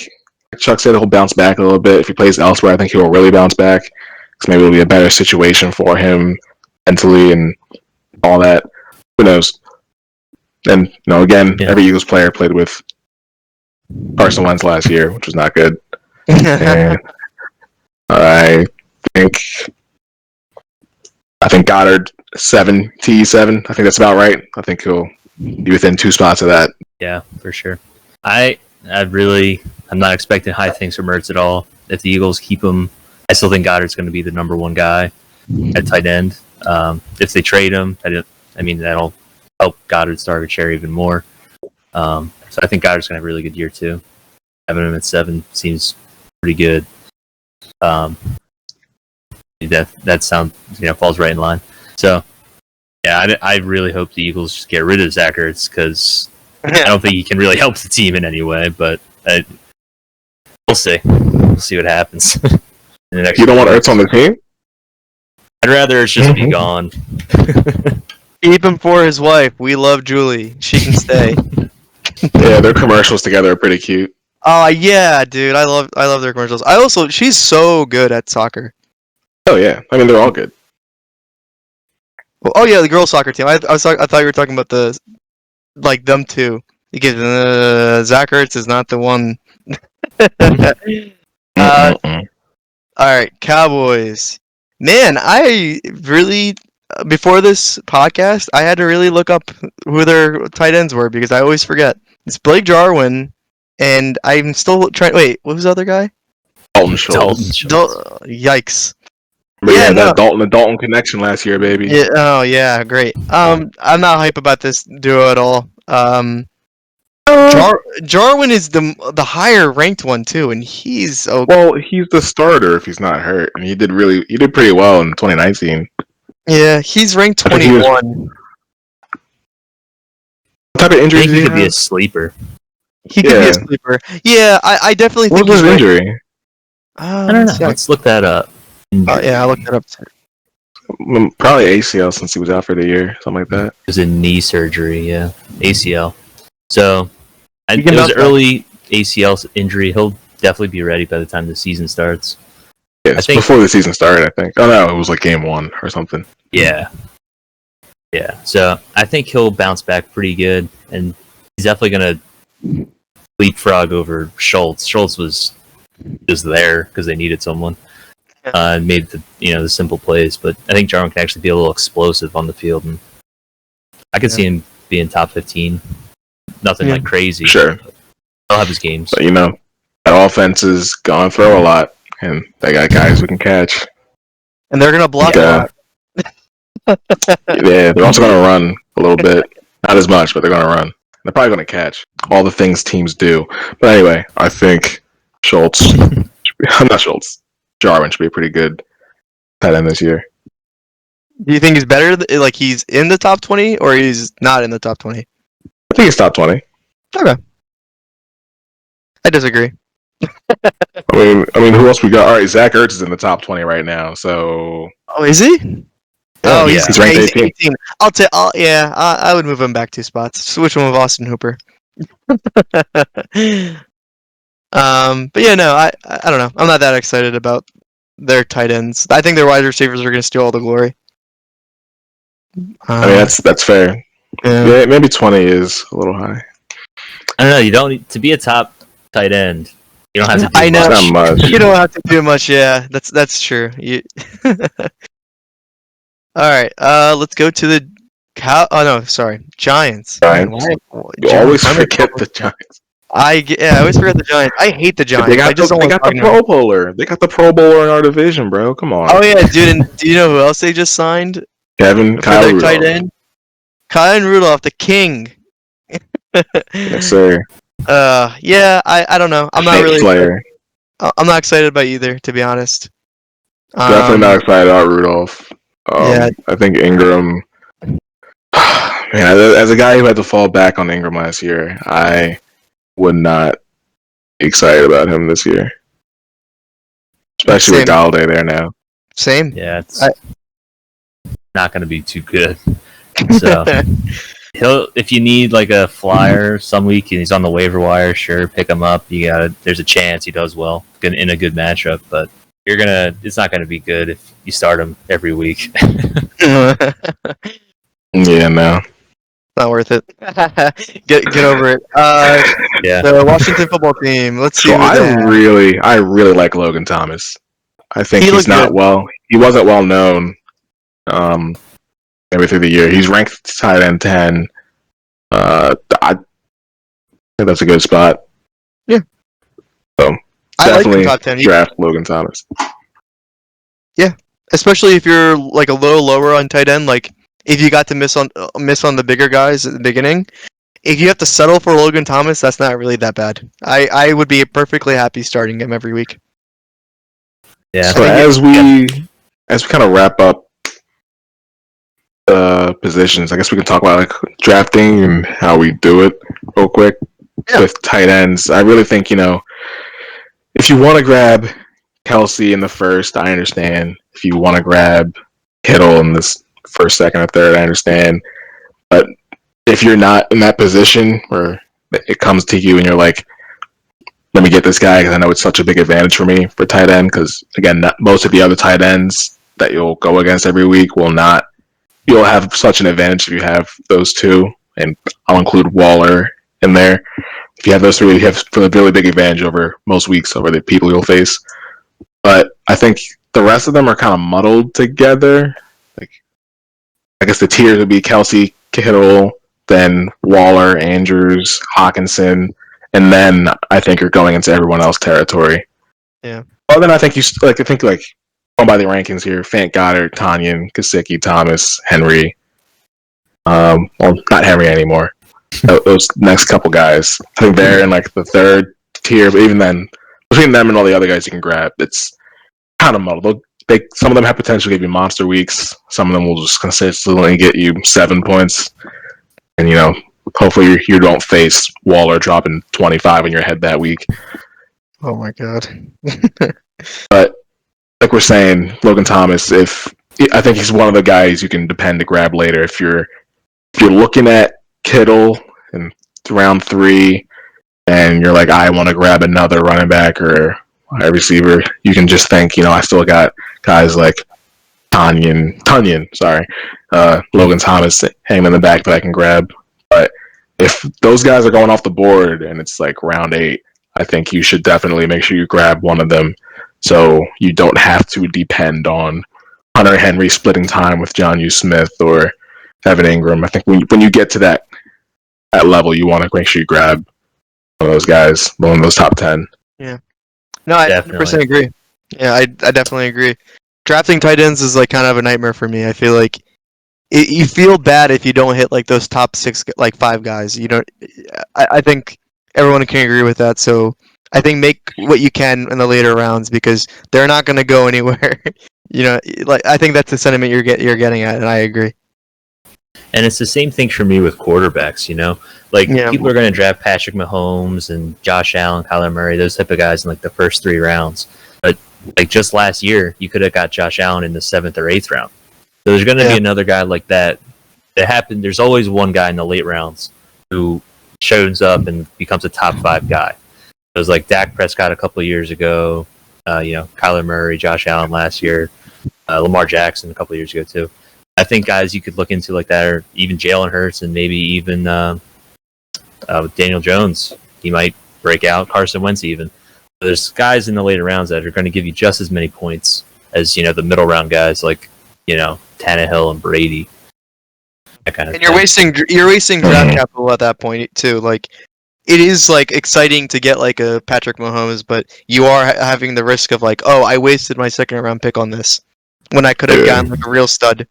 like Chuck said he'll bounce back a little bit. If he plays elsewhere, I think he'll really bounce back because maybe it'll be a better situation for him mentally and all that. Who knows? And again, every Eagles player played with Carson Wentz last year, which was not good. And I think Goddard 7 T7. I think that's about right. I think he'll be within 2 spots of that. Yeah, for sure. I'm not expecting high things from Ertz at all. If the Eagles keep him, I still think Goddard's going to be the number one guy at tight end. If they trade him, that'll help Goddard's target share even more. So I think Goddard's going to have a really good year too. Having him at 7 seems pretty good. That sound falls right in line. So yeah, I really hope the Eagles just get rid of Zach Ertz because I don't think he can really help the team in any way. But we'll see. We'll see what happens. In the next you don't want Ertz on the team? I'd rather it's just be gone. Keep him for his wife. We love Julie. She can stay. Yeah, their commercials together are pretty cute. Oh yeah, dude. I love their commercials. She's so good at soccer. Oh yeah, I mean they're all good. Well, oh yeah, the girls' soccer team. I thought you were talking about them two. Because Zach Ertz is not the one. All right, Cowboys. Man, I really before this podcast, I had to really look up who their tight ends were because I always forget. It's Blake Jarwin, and I'm still trying. Wait, what was the other guy? Dalton Schultz. Yikes. That Dalton connection last year, baby. Yeah. Oh yeah, great. I'm not hype about this duo at all. Jarwin is the higher ranked one too, and he's okay. Well, he's the starter if he's not hurt, and he did pretty well in 2019. Yeah, he's ranked 21. What type of injury he could be a sleeper. He could be a sleeper. Yeah, I definitely think he's injury. I don't know. Let's look that up. Yeah, I looked that up too. Probably ACL since he was out for the year, something like that. It was a knee surgery, yeah, ACL. So it was early ACL injury. He'll definitely be ready by the time the season starts. Yeah, before the season started, I think. Oh no, it was like game 1 or something. Yeah. So I think he'll bounce back pretty good, and he's definitely gonna leapfrog over Schultz. Schultz was just there because they needed someone. And made the simple plays, but I think Jarwin can actually be a little explosive on the field, and I could see him being top 15. Nothing like crazy. Sure, he'll have his games. But that offense is gonna throw a lot, and they got guys who can catch, and they're gonna block a lot. Yeah, they're also gonna run a little bit, not as much, but they're gonna run. They're probably gonna catch all the things teams do. But anyway, I think Jarwin should be a pretty good tight end this year. Do you think he's better? Like he's in the top 20, or he's not in the top 20? I think he's top 20. Okay. I disagree. I mean, who else we got? All right, Zach Ertz is in the top 20 right now. So. Oh, is he? Oh, Yeah. he's ranked 18. 18. I would move him back 2 spots. Switch him with Austin Hooper. But yeah, no, I don't know. I'm not that excited about their tight ends. I think their wide receivers are going to steal all the glory. I mean, that's fair. Yeah, maybe 20 is a little high. I don't know. You don't need to be a top tight end. You don't have to do I know. Not much. You don't have to do much. Yeah, that's true. All right. Let's go to the Oh no, sorry, Giants. Giants. You always forget the Giants. I always forget the Giants. I hate the Giants. They got, I just don't they like got the Pro Bowler. They got the Pro Bowler in our division, bro. Come on. Oh yeah, dude. And do you know who else they just signed? Kyle Their Rudolph. tight end. Kyle Rudolph, the king. Yes, sir. Yeah. I don't know. I'm not Fake really. player. I'm not excited by either, to be honest. Definitely not excited about Rudolph. Yeah. I think Ingram. Man, as a guy who had to fall back on Ingram last year, I would not be excited about him this year. Especially with Galladay there now. Same. Yeah, it's not going to be too good. So if you need like a flyer some week and he's on the waiver wire, sure, pick him up. There's a chance he does well in a good matchup, but it's not gonna be good if you start him every week. Yeah, no. Not worth it. Get over it. Yeah. The Washington football team. Let's see. So I really like Logan Thomas. I think he's not good. well. He wasn't well known. Maybe through the year, he's ranked tight end 10. I think that's a good spot. Yeah. So I definitely like top 10. Draft Logan Thomas. Yeah, especially if you're like a little lower on tight end. Like if you got to miss on the bigger guys at the beginning, if you have to settle for Logan Thomas, that's not really that bad. I would be perfectly happy starting him every week. Yeah. So as we kind of wrap up positions, I guess we can talk about like drafting and how we do it real quick with tight ends. I really think, if you want to grab Kelsey in the first, I understand. If you want to grab Kittle in this first, second, or third, I understand. But if you're not in that position where it comes to you and you're like, let me get this guy because I know it's such a big advantage for me for tight end, because again, most of the other tight ends that you'll go against every week will not. You'll have such an advantage if you have those two, and I'll include Waller in there. If you have those three, you have a really big advantage over most weeks over the people you'll face. But I think the rest of them are kind of muddled together. Like, I guess the tiers would be Kelsey, Kittle, then Waller, Andrews, Hawkinson, and then I think you're going into everyone else territory. Yeah. Well, then I think going by the rankings here, Fant, Goddard, Tanyan, Gesicki, Thomas, Henry. Well, not Henry anymore. Those next couple guys. I think they're in like the third tier, but even then, between them and all the other guys you can grab, it's kind of muddled. Some of them have potential to give you monster weeks. Some of them will just consistently get you 7 points. And, hopefully you don't face Waller dropping 25 in your head that week. Oh my god. But like we're saying, Logan Thomas, I think he's one of the guys you can depend to grab later. If you're looking at Kittle in round 3 and you're like, I want to grab another running back or a receiver, you can just think, I still got guys like Logan Thomas hanging in the back that I can grab. But if those guys are going off the board and it's like round 8, I think you should definitely make sure you grab one of them so you don't have to depend on Hunter Henry splitting time with Jonnu Smith or Evan Ingram. I think when you get to that level, you want to make sure you grab one of those guys, one of those top 10. Yeah. No, I 100% agree. Yeah, I definitely agree. Drafting tight ends is like kind of a nightmare for me. I feel like you feel bad if you don't hit like those top 6, like 5 guys. I think everyone can agree with that. So I think make what you can in the later rounds because they're not going to go anywhere. I think that's the sentiment you're getting at, and I agree. And it's the same thing for me with quarterbacks, people are going to draft Patrick Mahomes and Josh Allen, Kyler Murray, those type of guys in like the first 3 rounds. But like just last year, you could have got Josh Allen in the 7th or 8th round. So there's going to be another guy like that. That happened. There's always one guy in the late rounds who shows up and becomes a top 5 guy. It was like Dak Prescott a couple of years ago. Kyler Murray, Josh Allen last year, Lamar Jackson a couple of years ago too. I think guys you could look into like that, or even Jalen Hurts, and maybe even Daniel Jones. He might break out. Carson Wentz even. There's guys in the later rounds that are going to give you just as many points as the middle round guys like Tannehill and Brady. That kind of and you're wasting draft capital at that point too. Like it is like exciting to get like a Patrick Mahomes, but you are having the risk of like, oh, I wasted my second round pick on this when I could have gotten like a real stud.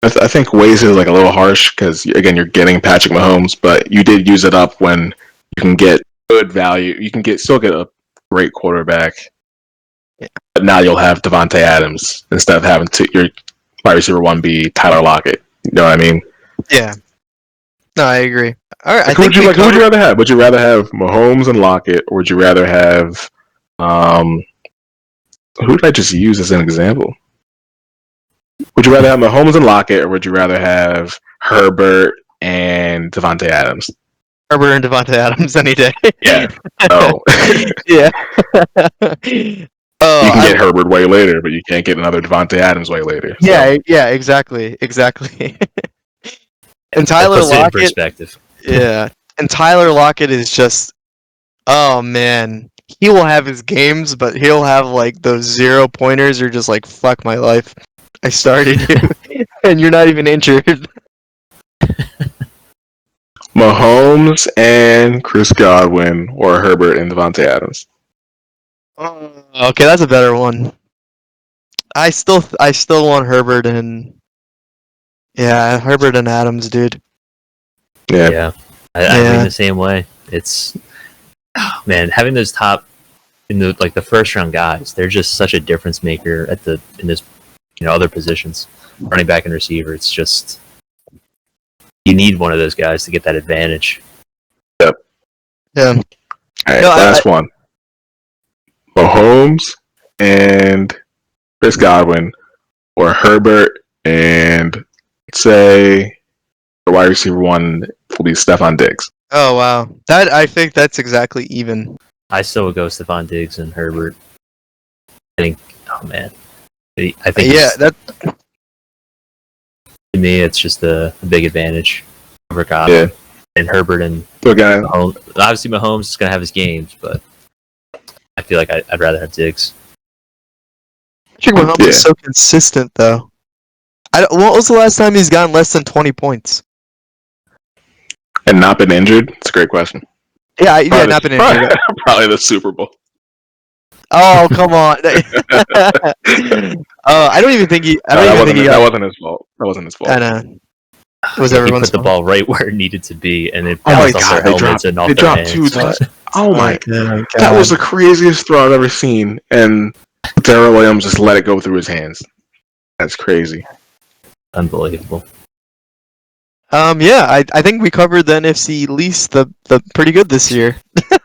I think wasted is like a little harsh because again you're getting Patrick Mahomes, but you did use it up when you can get good value. You can still get a great quarterback, but now you'll have Devontae Adams instead of having your wide receiver 1 be Tyler Lockett. You know what I mean? Yeah. No, I agree. All right. Who would you rather have? Would you rather have Mahomes and Lockett, or would you rather have who did I just use as an example? Would you rather have Mahomes and Lockett, or would you rather have Herbert and Devontae Adams? Herbert and Devontae Adams any day. Yeah. Oh. Yeah. You can get Herbert way later, but you can't get another Devontae Adams way later. So. Yeah, exactly. And Tyler Lockett, perspective. Yeah, and Tyler Lockett is just, oh man, he will have his games, but he'll have like those 0 pointers. You're just like, fuck my life. I started you, and you're not even injured. Mahomes and Chris Godwin, or Herbert and Devontae Adams. Okay, that's a better one. I still want Herbert and Herbert and Adams, dude. Yeah. I think the same way. It's having those top in the first round guys, they're just such a difference maker in this other positions, running back and receiver. It's just you need one of those guys to get that advantage. Yep. Yeah. All right, last one. Mahomes and Chris Godwin, or Herbert and say the wide receiver 1 will be Stephon Diggs. Oh wow, I think that's exactly even. I still would go Stephon Diggs and Herbert. I think. Oh man, I think. That. To me, it's just a big advantage over Godwin and Herbert and Mahomes. Obviously, Mahomes is going to have his games, but I feel like I'd rather have Diggs. Patrick Mahomes is so consistent, though. What was the last time he's gotten less than 20 points? And not been injured? It's a great question. Yeah, not been injured. Probably the Super Bowl. Oh, come on. I don't even think he... That wasn't his fault. I know. It was everyone's He put the ball right where it needed to be, and it bounced off their helmets and off their dropped hands. 2 times. Oh my God. That was the craziest throw I've ever seen, and Darrell Williams just let it go through his hands. That's crazy. Unbelievable. I think we covered the NFC least the pretty good this year.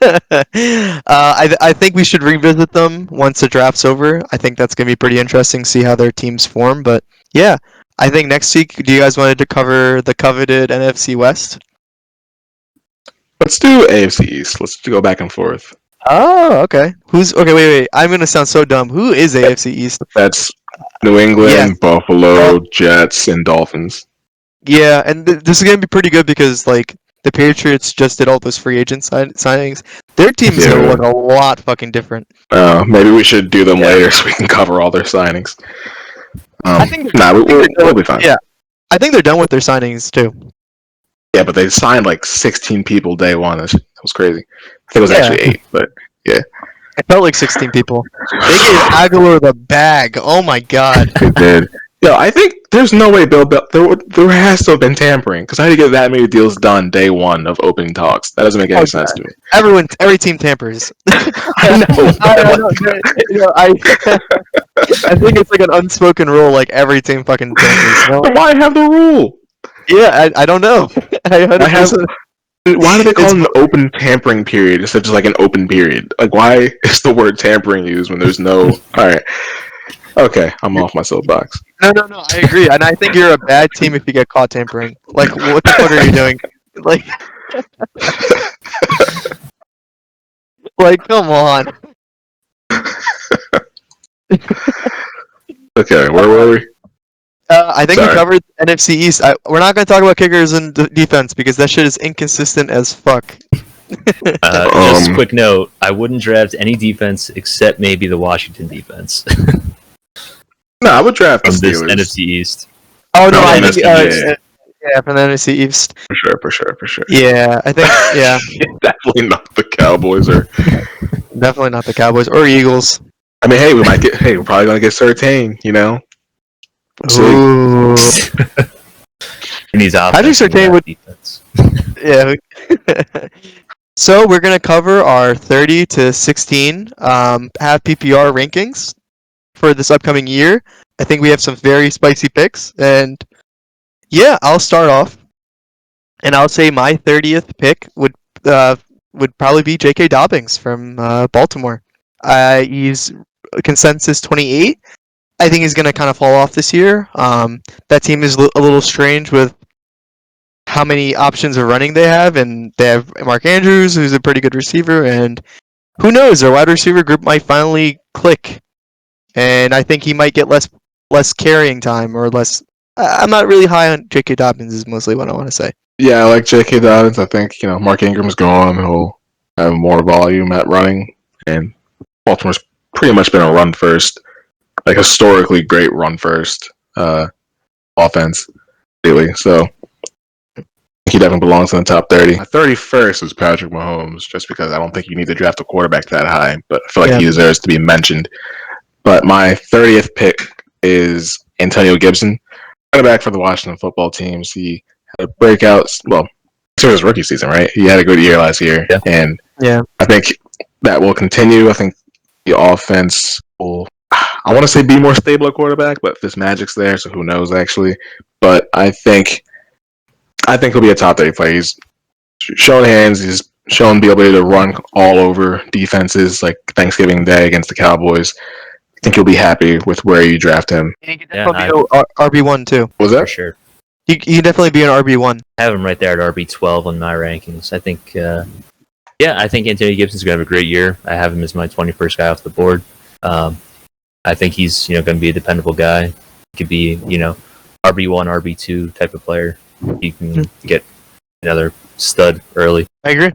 I think we should revisit them once the draft's over. I think that's gonna be pretty interesting. See how their teams form. But yeah, I think next week. Do you guys wanted to cover the coveted NFC West? Let's do AFC East. Let's go back and forth. Oh, okay. Wait. I'm gonna sound so dumb. Who is AFC East? That's New England, Buffalo, Jets, and Dolphins. Yeah, and this is going to be pretty good because, like, the Patriots just did all those free agent signings. Their team's going to look a lot fucking different. Maybe we should do them later so we can cover all their signings. I think we'll be fine. Yeah, I think they're done with their signings, too. Yeah, but they signed, like, 16 people day one. That was crazy. I think it was actually 8, but yeah. It felt like 16 people. They gave Aguilar the bag. Oh, my God. They did. Yo, I think there's no way Bill there has to have been tampering because how do you get that many deals done day one of opening talks? That doesn't make any sense to me. Every team tampers. I know. I think it's like an unspoken rule. Like every team fucking tampers. But why have the rule? Yeah, I don't know. Why do they call it an open tampering period instead of just like an open period? Like, why is the word tampering used when there's no? All right. Okay, I'm off my soapbox. No, I agree, and I think you're a bad team if you get caught tampering. Like, what the fuck are you doing? Like, come on. Okay, where were we? I think we covered NFC East. We're not going to talk about kickers and defense because that shit is inconsistent as fuck. Just a quick note: I wouldn't draft any defense except maybe the Washington defense. No, I would draft the from this Steelers. NFC East. Oh no, No, I think NFC, yeah, from the NFC East. For sure. Yeah, I think yeah, Definitely not the Cowboys or definitely not the Cowboys or Eagles. I mean, hey, we're probably gonna get Surtain, you know. Ooh. And he's out. Patrick Surtain would defense. Yeah. So we're gonna cover our 30 to 16 half PPR rankings for this upcoming year. I think we have some very spicy picks, and yeah, I'll start off, and I'll say my 30th pick would probably be J.K. Dobbins from Baltimore. He's consensus 28. I think he's going to kind of fall off this year. That team is a little strange with how many options of running they have, and they have Mark Andrews, who's a pretty good receiver, and who knows, their wide receiver group might finally click, and I think he might get less carrying time or less. I'm not really high on J.K. Dobbins. Is mostly what I want to say. Yeah, I like J.K. Dobbins. I think Mark Ingram's gone. He'll have more volume at running, and Baltimore's pretty much been a run first, like historically great run first offense lately. So he definitely belongs in the top 30. My 31st is Patrick Mahomes, just because I don't think you need to draft a quarterback that high, but I feel like he deserves to be mentioned. But my 30th pick is Antonio Gibson, running back for the Washington football teams. He had a breakout, well, it was his rookie season, right? He had a good year last year, and I think that will continue. I think the offense will, I want to say, be more stable at quarterback, but this magic's there, so who knows, actually. But I think he'll be a top 30 player. He's shown hands. He's shown the ability to run all over defenses, like Thanksgiving Day against the Cowboys. I think you'll be happy with where you draft him. He can definitely be RB1 too. Was that? For sure. He can definitely be an RB1. I have him right there at RB12 on my rankings. I think, I think Antonio Gibson's going to have a great year. I have him as my 21st guy off the board. I think he's going to be a dependable guy. He could be RB1, RB2 type of player. He can get another stud early. I agree.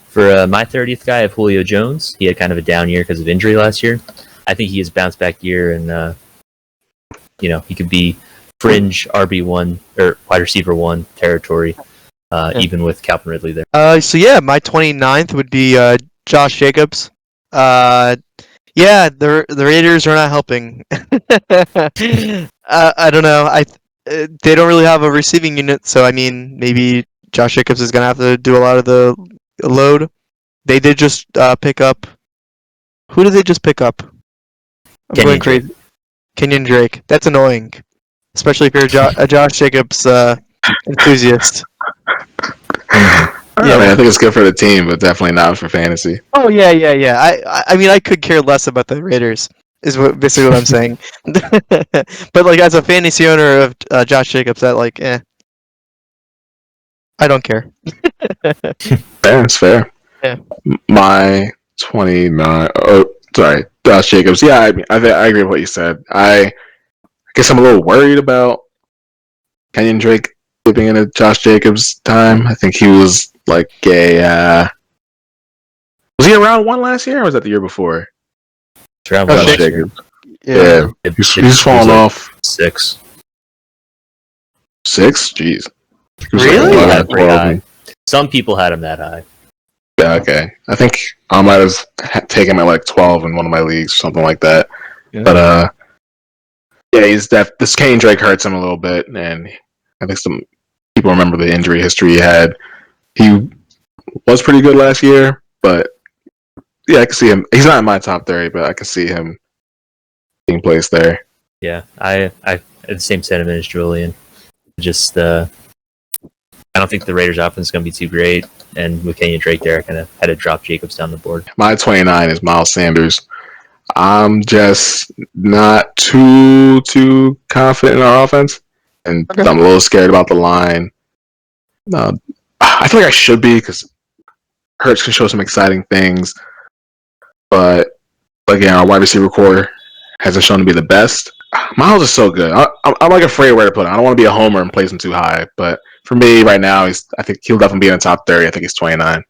For my 30th guy, I have Julio Jones. He had kind of a down year because of injury last year. I think he has bounced back year, and he could be fringe RB1 or wide receiver 1 territory, even with Calvin Ridley there. So yeah, my 29th would be Josh Jacobs. The Raiders are not helping. I don't know. They don't really have a receiving unit, so I mean, maybe Josh Jacobs is gonna have to do a lot of the load. They did just pick up. Who did they just pick up? I'm going crazy. Kenyon Drake. That's annoying, especially if you're a Josh Jacobs enthusiast. I think it's good for the team, but definitely not for fantasy. Oh yeah. I mean, I could care less about the Raiders. Is basically what I'm saying. But like, as a fantasy owner of Josh Jacobs, I don't care. Fair, it's fair. Yeah. My 29. Oh, sorry, Josh Jacobs. Yeah, I agree with what you said. I guess I'm a little worried about Kenyon Drake dipping into Josh Jacobs' time. I think he was like was he around 1 last year, or was that the year before? Around Josh Jacobs. Yeah. He's fallen off. 6. 6? Jeez. Really? Yeah, pretty high. Some people had him that high. Yeah, okay. I think I might have taken him at like 12 in one of my leagues, something like that. Yeah. But he's this Kenyon Drake hurts him a little bit, and I think some people remember the injury history he had. He was pretty good last year, but yeah, I can see him. He's not in my top 30, but I can see him being placed there. Yeah, I have the same sentiment as Julian. Just I don't think the Raiders' offense is going to be too great, and with Kenyon Drake there, I kind of had to drop Jacobs down the board. My 29 is Miles Sanders. I'm just not too confident in our offense, and Okay. I'm a little scared about the line. I feel like I should be because Hurts can show some exciting things, but again, our wide receiver core hasn't shown to be the best. Miles is so good. I'm like afraid where to put him. I don't want to be a homer and place him too high, but for me right now, I think he'll definitely be in the top 30. I think he's 29.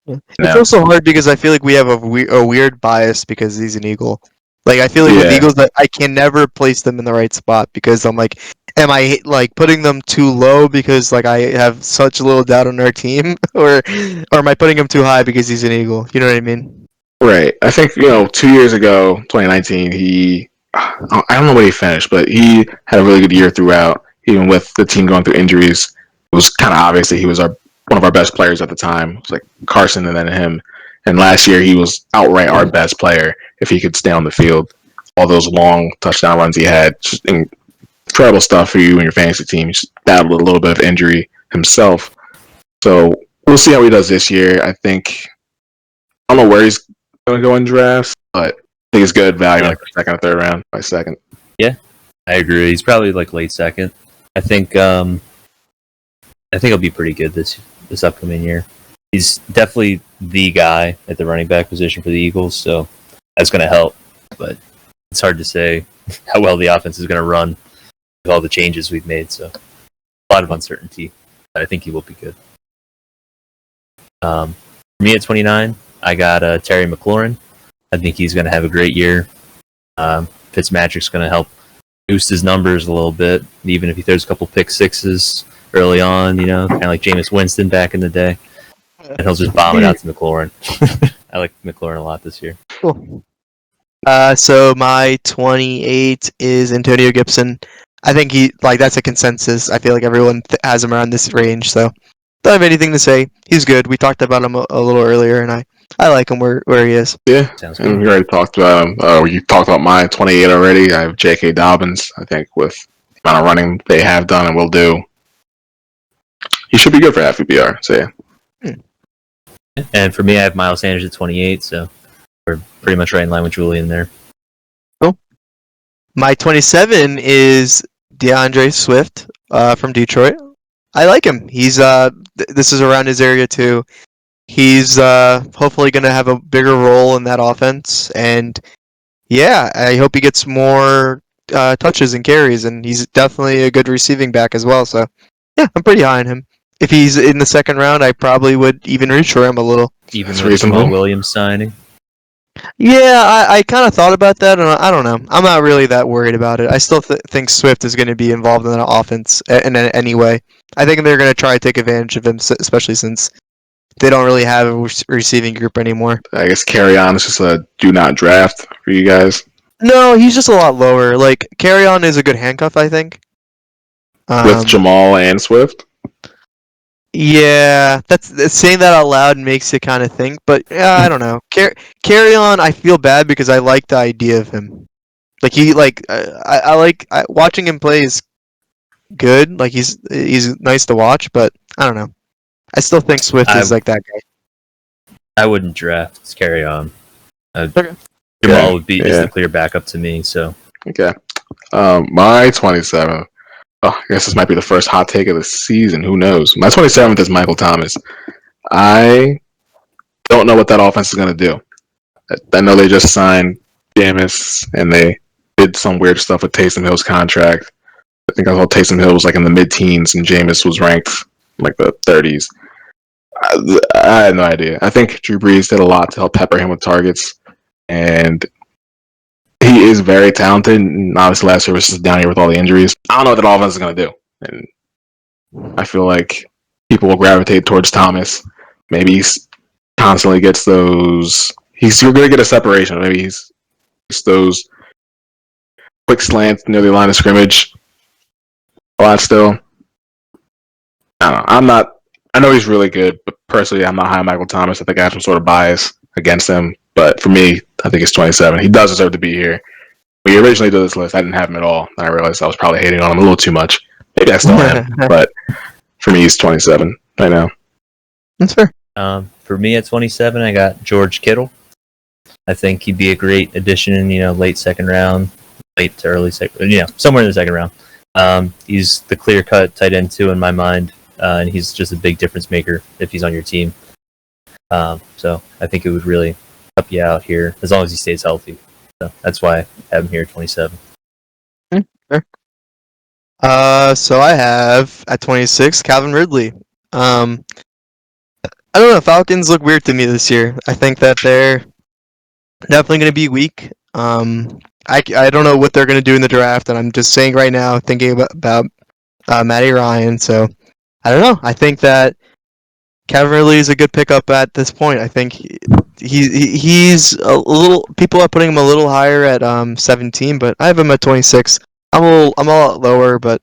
Yeah. It's Now, also hard because I feel like we have a weird bias because he's an Eagle. Like I feel like with yeah, Eagles that I can never place them in the right spot because I'm like, am I like putting them too low because like I have such little doubt on our team, or am I putting him too high because he's an Eagle? You know what I mean? right. I think 2 years ago, 2019, I don't know what he finished, but he had a really good year throughout. Even with the team going through injuries, it was kind of obvious that he was one of our best players at the time. It was like Carson and then him. And last year, he was outright our best player if he could stay on the field. All those long touchdown runs he had, just incredible stuff for you and your fantasy team. He just battled a little bit of injury himself. So we'll see how he does this year. I don't know where he's going to go in drafts, but I think it's good value in like the second or third round by second. Yeah, I agree. He's probably like late second. I think he'll be pretty good this upcoming year. He's definitely the guy at the running back position for the Eagles, so that's going to help. But it's hard to say how well the offense is going to run with all the changes we've made. So a lot of uncertainty. But I think he will be good. For me at 29, I got Terry McLaurin. I think he's going to have a great year. Fitzmagic's going to help boost his numbers a little bit, even if he throws a couple pick sixes early on, kind of like Jameis Winston back in the day. And he'll just bomb it out to McLaurin. I like McLaurin a lot this year. Cool. So my 28 is Antonio Gibson. I think that's a consensus. I feel like everyone has him around this range, so don't have anything to say. He's good. We talked about him a little earlier, and I like him where he is. Yeah, Sounds and good. we already talked about him. You talked about my 28 already. I have J.K. Dobbins. I think with the amount of running they have done and will do, he should be good for half PPR. So yeah. And for me, I have Miles Sanders at 28, so we're pretty much right in line with Julian there. Cool. My 27 is DeAndre Swift from Detroit. I like him. He's this is around his area too. He's hopefully going to have a bigger role in that offense, and yeah, I hope he gets more touches and carries, and he's definitely a good receiving back as well. So yeah, I'm pretty high on him. If he's in the second round, I probably would even reach for him a little. Even That's with reasonable. Jamal Williams signing. Yeah, I kind of thought about that, and I don't know. I'm not really that worried about it. I still think Swift is going to be involved in that offense in any way. I think they're going to try to take advantage of him, especially since they don't really have a receiving group anymore. I guess carry on is just a do not draft for you guys. No, he's just a lot lower. Like, Carry On is a good handcuff, I think. With Jamal and Swift? Yeah, that's saying that out loud makes you kind of think, but I don't know. Carry On, I feel bad because I like the idea of him. Like I like watching him play is good. Like he's nice to watch, but I don't know. I still think Swift is like that guy. I wouldn't draft Carry On. Okay. Jamal would be is the clear backup to me. So okay, my 27. Oh, I guess this might be the first hot take of the season. Who knows? My 27th is Michael Thomas. I don't know what that offense is going to do. I know they just signed Jameis, and they did some weird stuff with Taysom Hill's contract. I think I saw Taysom Hill was like in the mid-teens, and Jameis was ranked in like the 30s. I had no idea. I think Drew Brees did a lot to help pepper him with targets, and he is very talented. And obviously, last year was just down here with all the injuries. I don't know what that offense is going to do, and I feel like people will gravitate towards Thomas. Maybe he constantly gets those. He's going to get a separation. Maybe he's those quick slants near the line of scrimmage. A lot still. I don't know. I'm not. I know he's really good, but personally, I'm not high on Michael Thomas. I think I have some sort of bias against him. But for me, I think it's 27. He does deserve to be here. When he originally did this list, I didn't have him at all. And I realized I was probably hating on him a little too much. Maybe I still am. But for me, he's 27 right now. That's fair. For me at 27, I got George Kittle. I think he'd be a great addition in late second round, late to early second, somewhere in the second round. He's the clear-cut tight end too in my mind, and he's just a big difference maker if he's on your team. So I think it would really help you out here as long as he stays healthy. So that's why I have him here at 27. Fair. So I have at 26 Calvin Ridley. I don't know. Falcons look weird to me this year. I think that they're definitely going to be weak. I don't know what they're going to do in the draft, and I'm just saying right now, thinking about Matty Ryan. So I don't know. I think that Calvin Ridley is a good pickup at this point. I think he's a little. People are putting him a little higher at 17, but I have him at 26. I'm a lot lower, but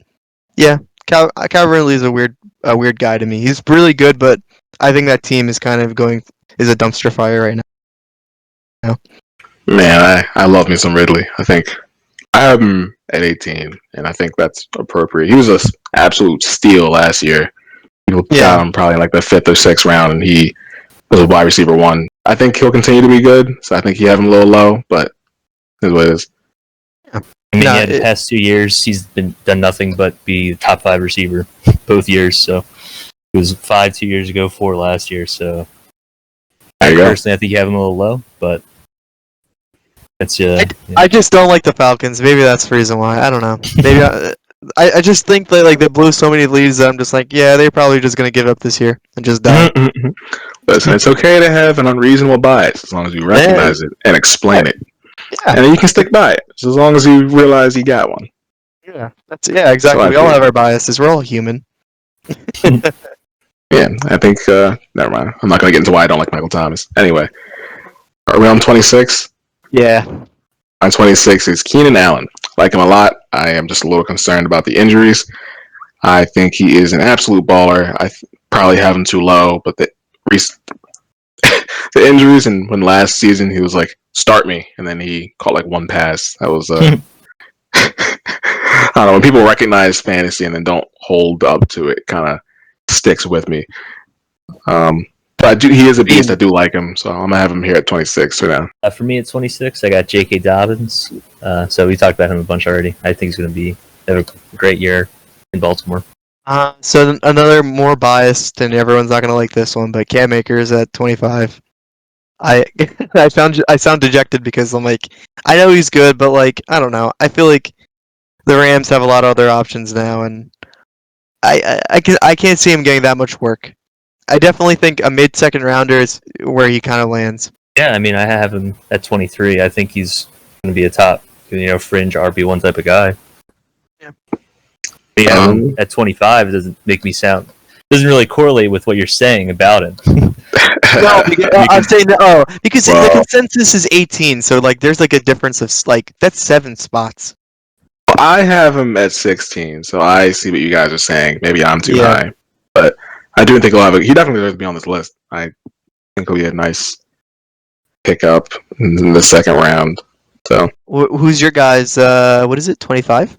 yeah, Calvin Ridley is a weird guy to me. He's really good, but I think that team is kind of is a dumpster fire right now. Man, I love me some Ridley. I think I have him at 18, and I think that's appropriate. He was an absolute steal last year. You got him probably in like the 5th or 6th round, and he was a wide receiver 1. I think he'll continue to be good, so I think you have him a little low, but it is what it is. The past 2 years, he's done nothing but be the top 5 receiver both years. So it was 5 2 years ago, 4 last year. So personally, I think you have him a little low, but that's I just don't like the Falcons. Maybe that's the reason why. I don't know. Maybe I just think that they blew so many leads that I'm just like, yeah, they're probably just gonna give up this year and just die. Listen, it's okay to have an unreasonable bias as long as you recognize it and explain it. Yeah. And then you can stick by it, just as long as you realize you got one. Yeah, exactly. So we all have our biases. We're all human. Yeah, I think. Never mind. I'm not gonna get into why I don't like Michael Thomas. Anyway, are we on 26? Yeah. On 26 is Keenan Allen. Like him a lot. I am just a little concerned about the injuries. I think he is an absolute baller. I probably have him too low, but the injuries, and when last season he was like, start me, and then he caught like one pass. That was I don't know, when people recognize fantasy and then don't hold up to it, kind of sticks with me. But he is a beast. I do like him, so I'm gonna have him here at 26 for now. For me at 26, I got J.K. Dobbins. So we talked about him a bunch already. I think he's going to have a great year in Baltimore. So another more biased, and everyone's not going to like this one, but Cam Akers at 25. I sound dejected because I'm like, I know he's good, but I don't know. I feel like the Rams have a lot of other options now, and I can't see him getting that much work. I definitely think a mid-second rounder is where he kind of lands. Yeah, I mean, I have him at 23. I think he's going to be a top, fringe RB1 type of guy. Yeah. At 25, it doesn't doesn't really correlate with what you're saying about him. No, I'm saying that, because the consensus is 18, so there's a difference of that's 7 spots. I have him at 16, so I see what you guys are saying. Maybe I'm too high, but I do think he definitely deserves to be on this list. I think he'll be a nice pickup in the second round. So, who's your guys? What is it? 25?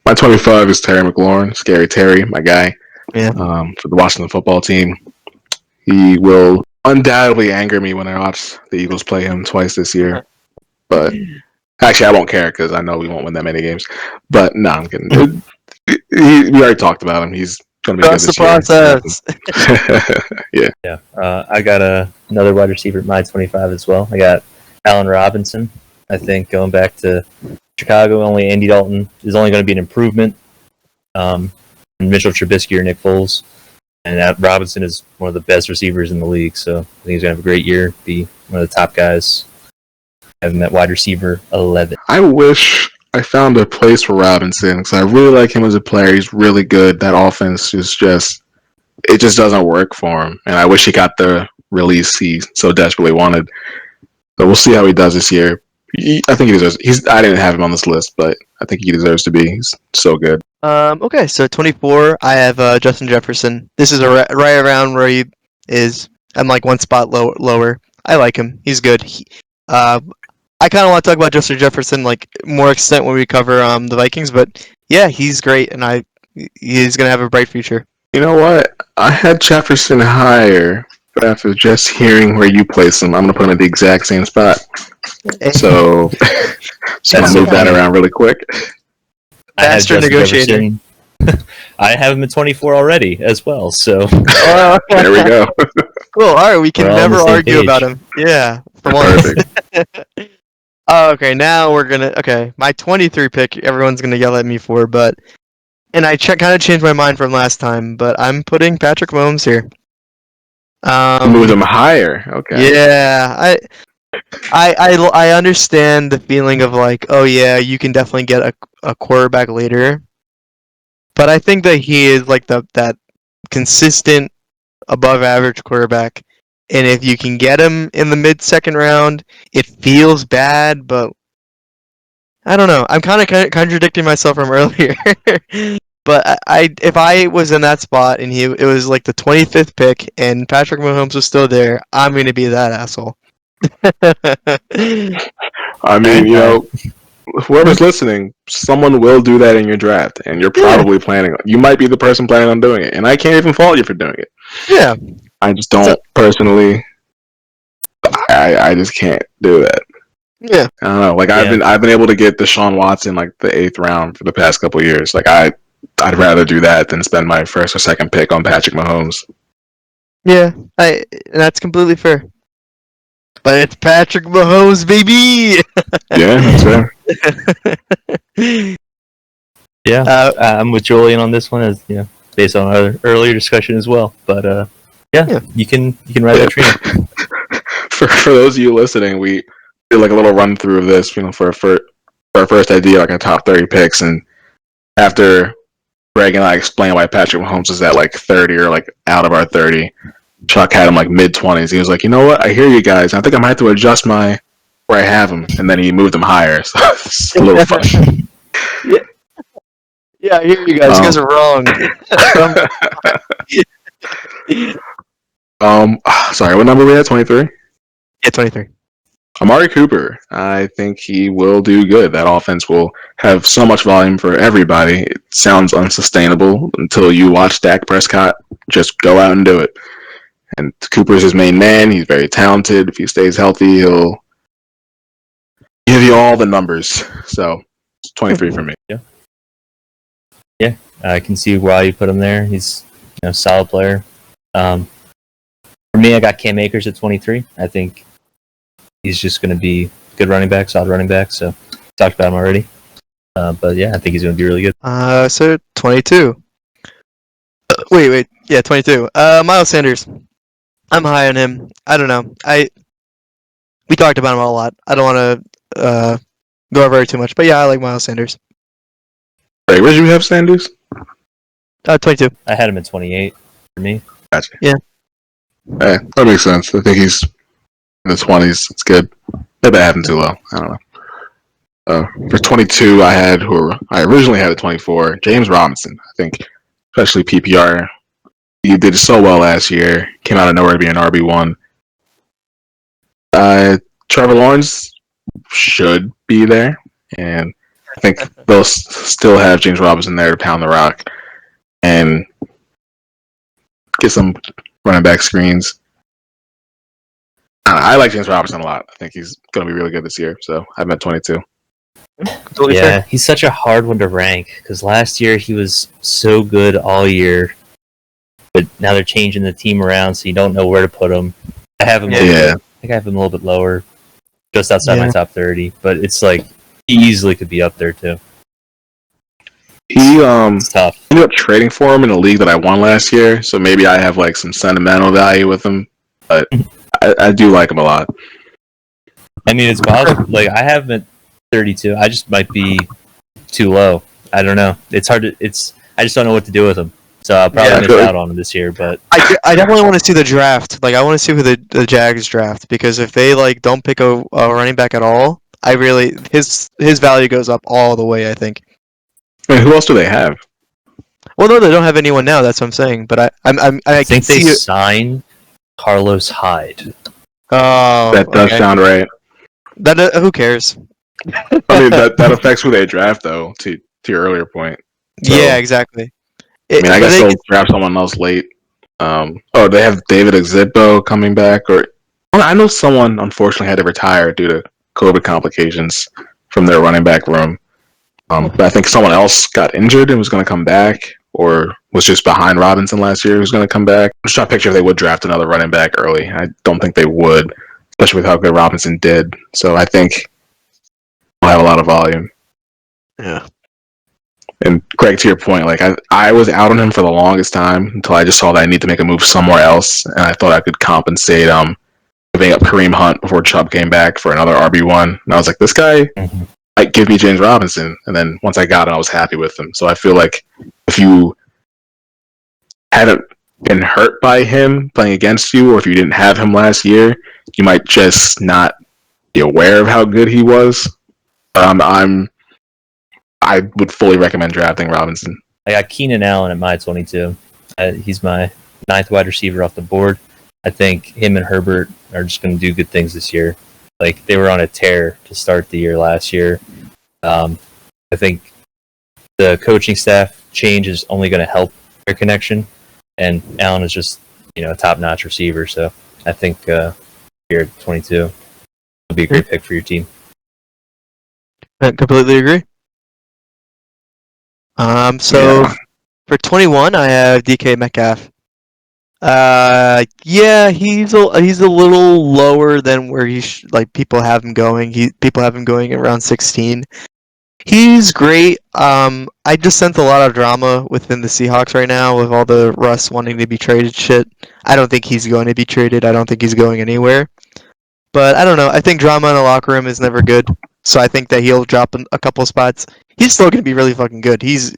My 25 is Terry McLaurin, Scary Terry, my guy. Yeah. For the Washington football team, he will undoubtedly anger me when I watch the Eagles play him twice this year. But actually, I won't care because I know we won't win that many games. But no, I'm kidding. We already talked about him. He's going to be good this year. Process. Yeah. I got another wide receiver at my 25 as well. I got Allen Robinson. I think going back to Chicago, only Andy Dalton is only going to be an improvement. Mitchell Trubisky or Nick Foles. And Robinson is one of the best receivers in the league, so I think he's going to have a great year, be one of the top guys. I have him at wide receiver 11. I wish I found a place for Robinson because I really like him as a player. He's really good. That offense is just doesn't work for him, and I wish he got the release he so desperately wanted. But we'll see how he does this year. I think he deserves. I didn't have him on this list, but I think he deserves to be. He's so good. Okay, so 24, I have Justin Jefferson. This is right around where he is. I'm one spot lower. I like him. He's good. I kind of want to talk about Justin Jefferson more extent when we cover the Vikings, but yeah, he's great, and he's gonna have a bright future. You know what? I had Jefferson higher, After just hearing where you place him, I'm gonna put him at the exact same spot. So, I'll move that around really quick. I have Master Justin negotiator. Jefferson. I have him at 24 already as well. So There we go. Cool. All right, we can We're all on never the same argue page. about him. Yeah, for once. Perfect. Oh, okay, now we're gonna. Okay, my 23 pick. Everyone's gonna yell at me for, but and I kind of changed my mind from last time, but I'm putting Patrick Mahomes here. Moved him higher. Okay. Yeah, I understand the feeling of like, oh yeah, you can definitely get a quarterback later, but I think that he is like that consistent above average quarterback, and if you can get him in the mid second round, it feels bad, but I don't know. I'm kind of contradicting myself from earlier. But if I was in that spot and it was like the 25th pick and Patrick Mahomes was still there, I'm gonna be that asshole. I mean, whoever's listening, someone will do that in your draft, and you're probably planning. You might be the person planning on doing it, and I can't even fault you for doing it. Yeah. I just don't personally. I just can't do that. Yeah. I don't know. Like I've been able to get Deshaun Watson like the 8th round for the past couple of years. Like I'd rather do that than spend my first or second pick on Patrick Mahomes. Yeah. That's completely fair. But it's Patrick Mahomes, baby. Yeah, that's fair. yeah, I'm with Julian on this one, as based on our earlier discussion as well. But you can ride that train. For those of you listening, we did like a little run through of this, for our first idea, like a top 30 picks, and after Greg and I explained why Patrick Mahomes is at like 30 or like out of our 30, Chuck had him like mid 20s. He was like, you know what? I hear you guys. I think I might have to adjust where I have him, and then he moved him higher. So it's a little fun. Yeah, I hear you guys. You guys are wrong. Sorry, what number were we at? 23? Yeah, 23. Amari Cooper, I think he will do good. That offense will have so much volume for everybody. It sounds unsustainable until you watch Dak Prescott just go out and do it. And Cooper's his main man. He's very talented. If he stays healthy, he'll give you all the numbers. So, it's 23 for me. Yeah, I can see why you put him there. He's a solid player. For me, I got Cam Akers at 23. I think he's just going to be good running back, solid running back. So talked about him already. But yeah, I think he's going to be really good. So 22. Wait. Yeah, 22. Miles Sanders. I'm high on him. I don't know. We talked about him a lot. I don't want to go over it too much, but yeah, I like Miles Sanders. Wait, where did you have Sanders? 22. I had him at 28 for me. Gotcha. Yeah. That makes sense. I think he's in the 20s. It's good. Maybe I have him too low. I don't know. For 22, I originally had at 24, James Robinson. I think, especially PPR, he did so well last year. Came out of nowhere to be an RB1. Trevor Lawrence should be there, and I think they'll still have James Robinson there to pound the rock and get some running back screens. I like James Robinson a lot. I think he's going to be really good this year. So I'm at 22. Totally fair. He's such a hard one to rank because last year he was so good all year, but now they're changing the team around, so you don't know where to put him. I have him. I think I have him a little bit lower, just outside my top 30. But it's like he easily could be up there too. It's tough. I ended up trading for him in a league that I won last year, so maybe I have like some sentimental value with him. But I do like him a lot. I mean, it's possible. Like I have him at 32. I just might be too low. I don't know. It's hard to. I just don't know what to do with him. So I'll probably miss out on him this year. But I definitely want to see the draft. Like I want to see who the Jags draft, because if they like don't pick a running back at all, his value goes up all the way. I think. I mean, who else do they have? Well, no, they don't have anyone now. That's what I'm saying. But I think they signed Carlos Hyde. Oh, that does sound right. That who cares? I mean, that affects who they draft, though. To your earlier point. So, yeah, exactly. I guess they'll draft someone else late. They have David Exitbo coming back, or I know someone unfortunately had to retire due to COVID complications from their running back room. But I think someone else got injured and was going to come back, or was just behind Robinson last year who's going to come back. I'm just trying to picture if they would draft another running back early. I don't think they would, especially with how good Robinson did. So I think we'll have a lot of volume. Yeah. And Greg, to your point, like I was out on him for the longest time until I just saw that I need to make a move somewhere else, and I thought I could compensate giving up Kareem Hunt before Chubb came back for another RB1. And I was like, this guy might give me James Robinson. And then once I got him, I was happy with him. So I feel like if you hadn't been hurt by him playing against you, or if you didn't have him last year, you might just not be aware of how good he was. I would fully recommend drafting Robinson. I got Keenan Allen at my 22. He's my 9th wide receiver off the board. I think him and Herbert are just going to do good things this year. Like, they were on a tear to start the year last year. I think the coaching staff change is only going to help their connection, and Allen is just a top-notch receiver. So I think here at 22 will be a great pick for your team. I completely agree. For 21, I have DK Metcalf. He's a little lower than where people have him going. People have him going around 16. He's great. I just sense a lot of drama within the Seahawks right now with all the Russ wanting to be traded shit. I don't think he's going to be traded. I don't think he's going anywhere. But I don't know. I think drama in the locker room is never good. So I think that he'll drop a couple spots. He's still going to be really fucking good. He's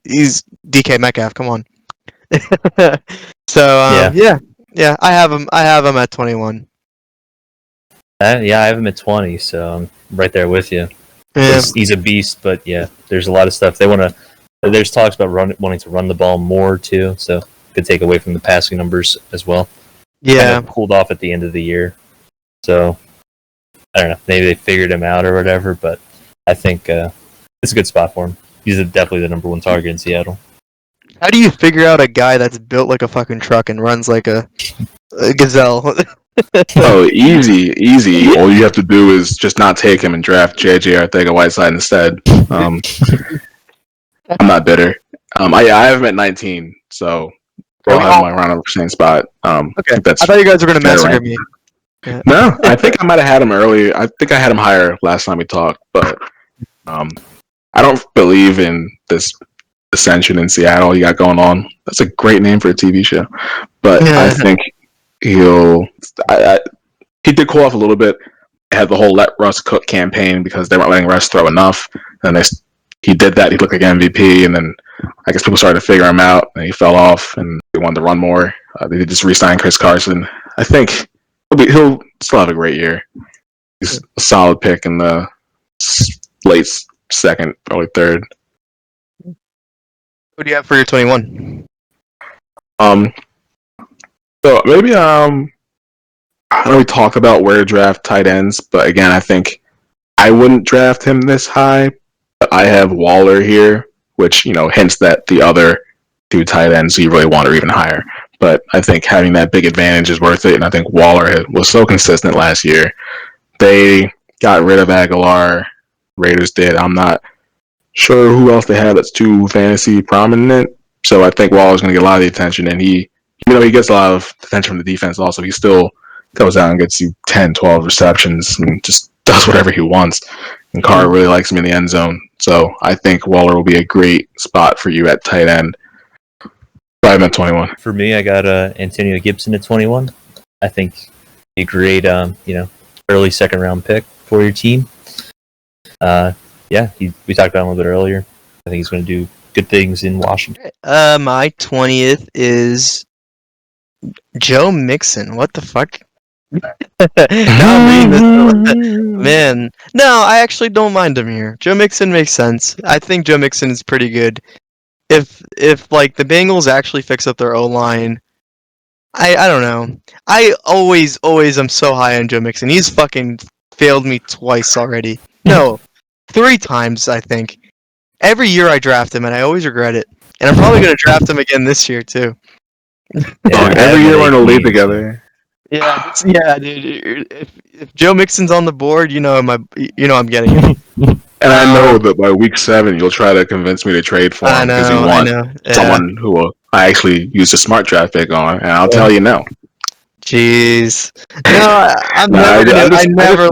DK Metcalf. Come on. So yeah, I have him at 21. I have him at 20, so I'm right there with you. Yeah. He's a beast, but yeah, there's a lot of stuff they want to. There's talks about wanting to run the ball more too, so could take away from the passing numbers as well. Yeah, kind of cooled off at the end of the year, so I don't know. Maybe they figured him out or whatever, but I think it's a good spot for him. He's definitely the number one target in Seattle. How do you figure out a guy that's built like a fucking truck and runs like a gazelle? Oh, easy. All you have to do is just not take him and draft JJ Arcega-Whiteside instead. I'm not bitter. I have him at 19, so we'll have him around the same spot. Okay, I thought you guys were going to massacre me. Yeah. No, I think I might have had him earlier. I think I had him higher last time we talked, but I don't believe in this ascension in Seattle you got going on. That's a great name for a TV show, but I think he did cool off a little bit. They had the whole let Russ cook campaign because they weren't letting Russ throw enough, and he did that. He looked like MVP, and then I guess people started to figure him out, and he fell off, and they wanted to run more. They just re-signed Chris Carson. I think he'll still have a great year. He's a solid pick in the late second, early third. Who do you have for your 21? So maybe I don't know we talk about where to draft tight ends, but again, I think I wouldn't draft him this high. But I have Waller here, which hints that the other two tight ends you really want are even higher. But I think having that big advantage is worth it, and I think Waller was so consistent last year. They got rid of Aguilar. Raiders did. I'm not sure who else they have that's too fantasy prominent. So I think Waller's going to get a lot of the attention, and he gets a lot of attention from the defense also. He still goes out and gets you 10, 12 receptions and just does whatever he wants. And Carr really likes him in the end zone. So I think Waller will be a great spot for you at tight end. So I'm at 21. For me, I got Antonio Gibson at 21. I think a great, early second round pick for your team. We talked about him a little bit earlier. I think he's going to do good things in Washington. My 20th is Joe Mixon. What the fuck? Now I'm reading this. Man, no, I actually don't mind him here. Joe Mixon makes sense. I think Joe Mixon is pretty good. If like the Bengals actually fix up their O-line, I don't know. I always am so high on Joe Mixon. He's fucking failed me twice already. No, 3 times I think. Every year I draft him and I always regret it. And I'm probably going to draft him again this year too. Dog, every year we're in the league together. Yeah, dude. If Joe Mixon's on the board, I'm getting it. And I know that by week 7, you'll try to convince me to trade for him because you want Yeah. someone who I actually used a smart draft pick on, and I'll tell you no. Jeez. No, I'm No, never gonna. I never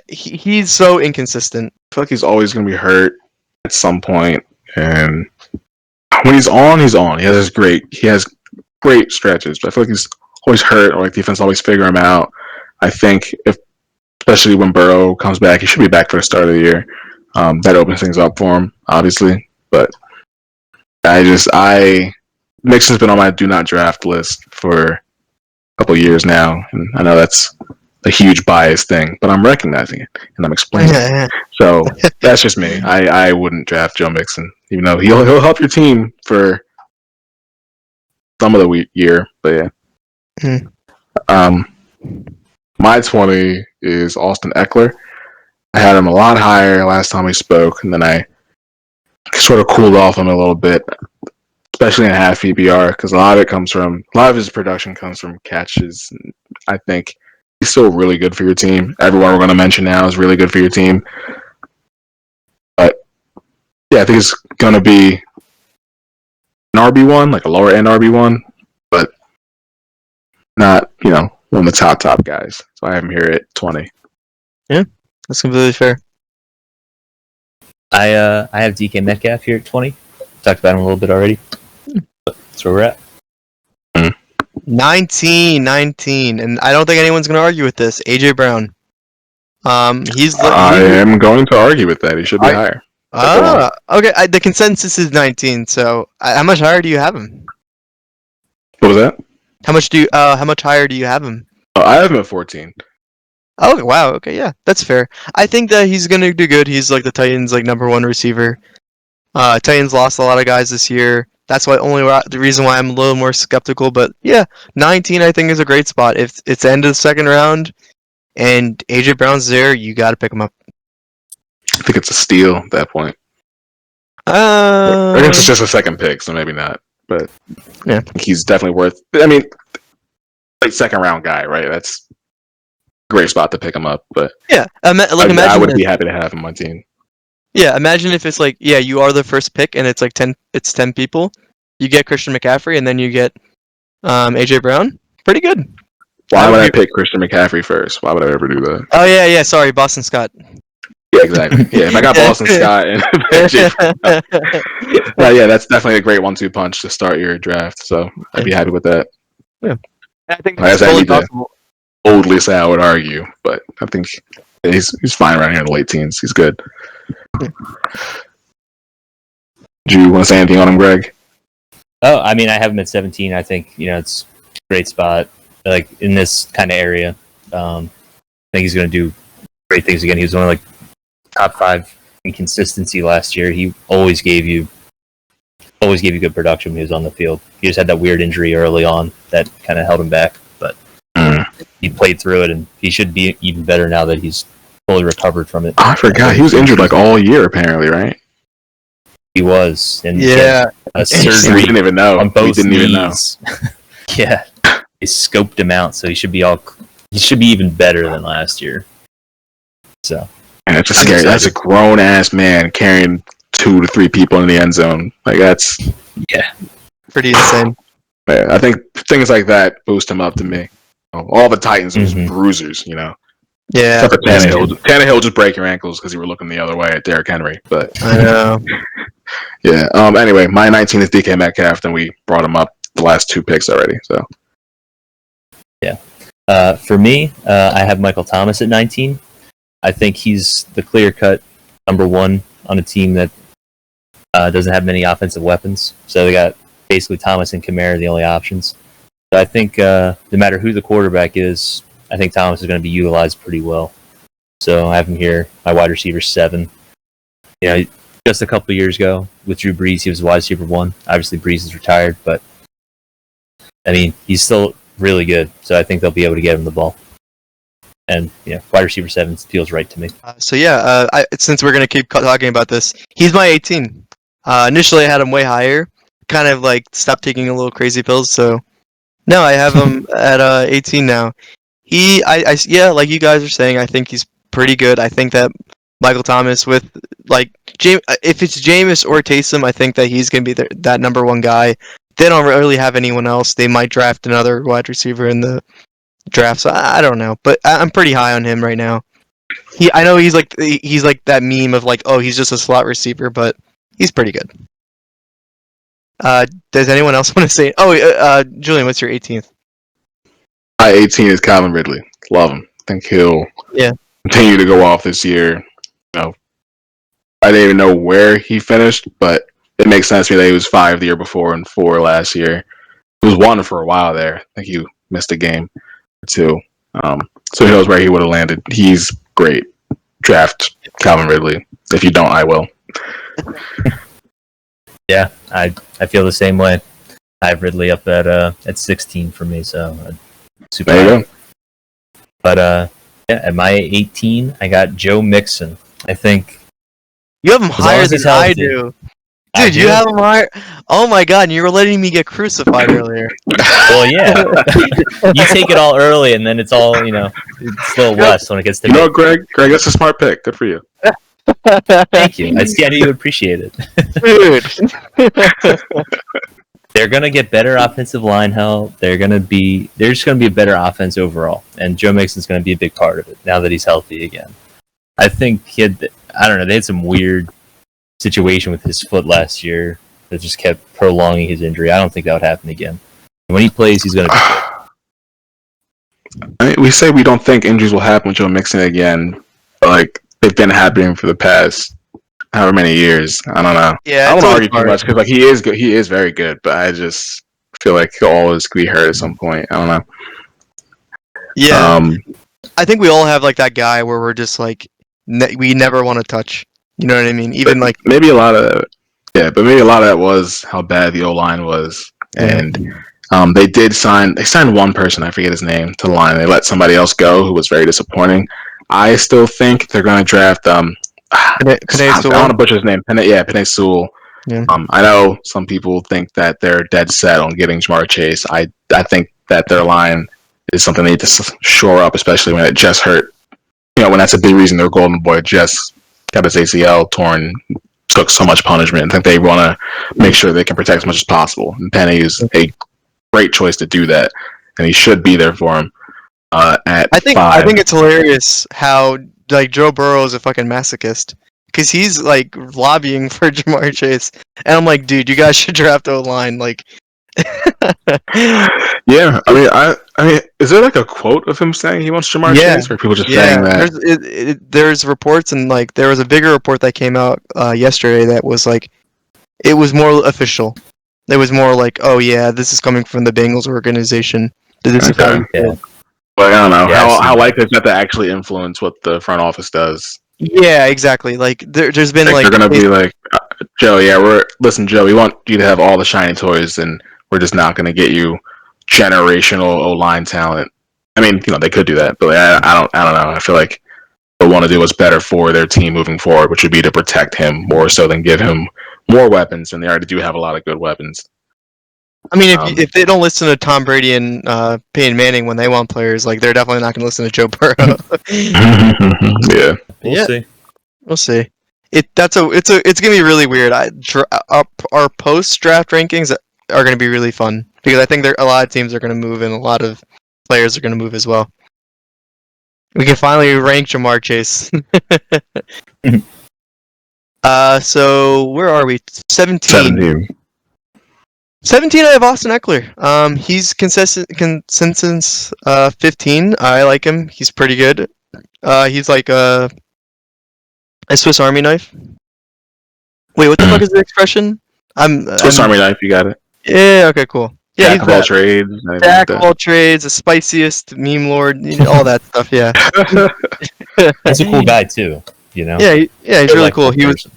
He's so inconsistent. I feel like he's always going to be hurt at some point, and when he's on, he's on. He has great stretches, but I feel like he's always hurt, or like defense always figure him out. I think especially when Burrow comes back, he should be back for the start of the year. That opens things up for him, obviously. But Mixon's been on my do not draft list for a couple of years now, and I know that's a huge bias thing, but I'm recognizing it and I'm explaining it. So that's just me. I wouldn't draft Joe Mixon, even though he'll help your team for some of the year. But yeah. My 20 is Austin Eckler. I had him a lot higher last time we spoke, and then I sort of cooled off him a little bit, especially in half PPR, because a lot of his production comes from catches. And I think he's still really good for your team. Everyone we're going to mention now is really good for your team. But yeah, I think it's going to be an RB1, like a lower end RB1, but not, one of the top guys. So I have him here at 20. Yeah, that's completely fair. I have DK Metcalf here at 20. Talked about him a little bit already. That's where we're at. 19, and I don't think anyone's going to argue with this. AJ Brown. I am going to argue with that. He should be higher. Okay. The consensus is 19. So, how much higher do you have him? What was that? How much higher do you have him? I have him at 14. Oh wow. Okay, yeah, that's fair. I think that he's going to do good. He's like the Titans' number 1 receiver. Titans lost a lot of guys this year. That's the reason why I'm a little more skeptical. But yeah, 19 I think is a great spot. If it's the end of the second round and AJ Brown's there, you got to pick him up. I think it's a steal at that point. I guess it's just a second pick, so maybe not. But yeah, he's definitely worth. I mean, like second round guy, right? That's a great spot to pick him up. But yeah, imagine I would be happy to have him on my team. Yeah, imagine if it's you are the first pick and it's 10 people. You get Christian McCaffrey and then you get AJ Brown. Pretty good. Why would I pick Christian McCaffrey first? Why would I ever do that? Oh yeah, sorry, Boston Scott. Yeah, exactly. Yeah, if I got Boston Scott and AJ Brown, yeah, that's definitely a great 1-2 punch to start your draft. So I'd be happy with that. Yeah, I think that's totally possible. Boldly say I would argue, but I think he's fine right here in the late teens. He's good. Do you want to say anything on him, Greg? Oh, I mean, I have him at 17. I think it's a great spot, like in this kind of area. I think he's going to do great things again. He was one of top 5 in consistency last year. He always gave you good production when he was on the field. He just had that weird injury early on that kind of held him back, but he played through it, and he should be even better now that he's fully recovered from it. I forgot he was injured all year, apparently, right? He was, and yeah, a surgery. We didn't even know. On both even know. Yeah, they scoped him out, so he should be even better than last year. So, and it's just scary. That's a grown ass man carrying 2 to 3 people in the end zone. That's pretty insane. Yeah, I think things like that boost him up to me. All the Titans was bruisers, Yeah. Except for Tannehill just break your ankles because you were looking the other way at Derrick Henry. But I know. Yeah. Anyway, my 19 is DK Metcalf, and we brought him up the last 2 picks already. So. Yeah. For me, I have Michael Thomas at 19. I think he's the clear-cut number 1 on a team that doesn't have many offensive weapons. So they got basically Thomas and Kamara the only options. So I think no matter who the quarterback is, I think Thomas is going to be utilized pretty well. So I have him here, my wide receiver 7. Just a couple of years ago with Drew Brees, he was wide receiver 1. Obviously, Brees is retired, but I mean, he's still really good. So I think they'll be able to get him the ball. And wide receiver 7 feels right to me. Since we're going to keep talking about this, he's my 18. Initially, I had him way higher, kind of like stopped taking a little crazy pills. So no, I have him at 18 now. Yeah, like you guys are saying, I think he's pretty good. I think that Michael Thomas with like if it's Jameis or Taysom, I think that he's gonna be that number one guy. They don't really have anyone else. They might draft another wide receiver in the draft. So I don't know, but I'm pretty high on him right now. I know he's like that meme of like, oh, he's just a slot receiver, but he's pretty good. Does anyone else want to say? Oh, Julian, what's your 18th? My 18 is Calvin Ridley. Love him. I think he'll continue to go off this year. I didn't even know where he finished, but it makes sense to me that he was 5 the year before and 4 last year. He was 1 for a while there. I think he missed a game or 2. So who knows where he would have landed. He's great. Draft Calvin Ridley. If you don't, I will. Yeah, I feel the same way. I have Ridley up at 16 for me, so super there you high. go. But at my 18, I got Joe Mixon. I think you have him higher than I do. Dude, you have him higher. Oh my god, and you were letting me get crucified earlier. Well, yeah. You take it all early, and then it's all, it's a little less when it gets to me. You know, Greg, that's a smart pick. Good for you. Thank you. I knew you would appreciate it. Dude. They're going to get better offensive line help. There's just going to be a better offense overall, and Joe Mixon's going to be a big part of it now that he's healthy again. I think they had some weird situation with his foot last year that just kept prolonging his injury. I don't think that would happen again. When he plays, he's going to be good. I mean, we say we don't think injuries will happen with Joe Mixon again, but like they've been happening for the past however many years. I don't know. Yeah, I don't argue too much because like he is good. He is very good, but I just feel like he'll always be hurt at some point. I don't know. Yeah, I think we all have like that guy where we're just like we never want to touch. You know what I mean? Even like maybe a lot of but maybe a lot of that was how bad the O-line was, and they signed one person, I forget his name, to the line. They let somebody else go who was very disappointing. I still think they're going to draft I want to butcher his name. Penei Sewell. Yeah. I know some people think that they're dead set on getting Jamar Chase. I think that their line is something they need to shore up, especially when it just hurt. When that's a big reason their golden boy just got his ACL torn, took so much punishment. I think they want to make sure they can protect as much as possible. And Penny is a great choice to do that, and he should be there for him. I think it's hilarious how like Joe Burrow is a fucking masochist because he's like lobbying for Jamar Chase, and I'm like, dude, you guys should draft O-line. Like, yeah, I mean, is there like a quote of him saying he wants Jamar Chase, or are people just saying that? There's reports, and like there was a bigger report that came out yesterday that was like, it was more official. It was more like, oh yeah, this is coming from the Bengals organization. This is how But I don't know how likely is that to actually influence what the front office does. Yeah, exactly. Like there's been like they're gonna be like, Joe, Joe, we want you to have all the shiny toys, and we're just not gonna get you generational O-line talent. I mean, they could do that, but I don't know. I feel like they'll want to do what's better for their team moving forward, which would be to protect him more so than give him more weapons, and they already do have a lot of good weapons. I mean, if they don't listen to Tom Brady and Peyton Manning when they want players, like they're definitely not going to listen to Joe Burrow. Yeah, we'll see. It's going to be really weird. Our post draft rankings are going to be really fun because I think a lot of teams are going to move and a lot of players are going to move as well. We can finally rank Jamar Chase. So where are we? 17. 17, I have Austin Eckler. He's consensus 15. I like him. He's pretty good. He's like a Swiss Army knife. Wait, what the fuck is the expression? Swiss Army knife. You got it. Yeah. Okay. Cool. Yeah. Jack of all trades. Jack of all trades, the spiciest meme lord, all that stuff. Yeah. He's a cool guy too. Yeah. Yeah. He's really cool. He was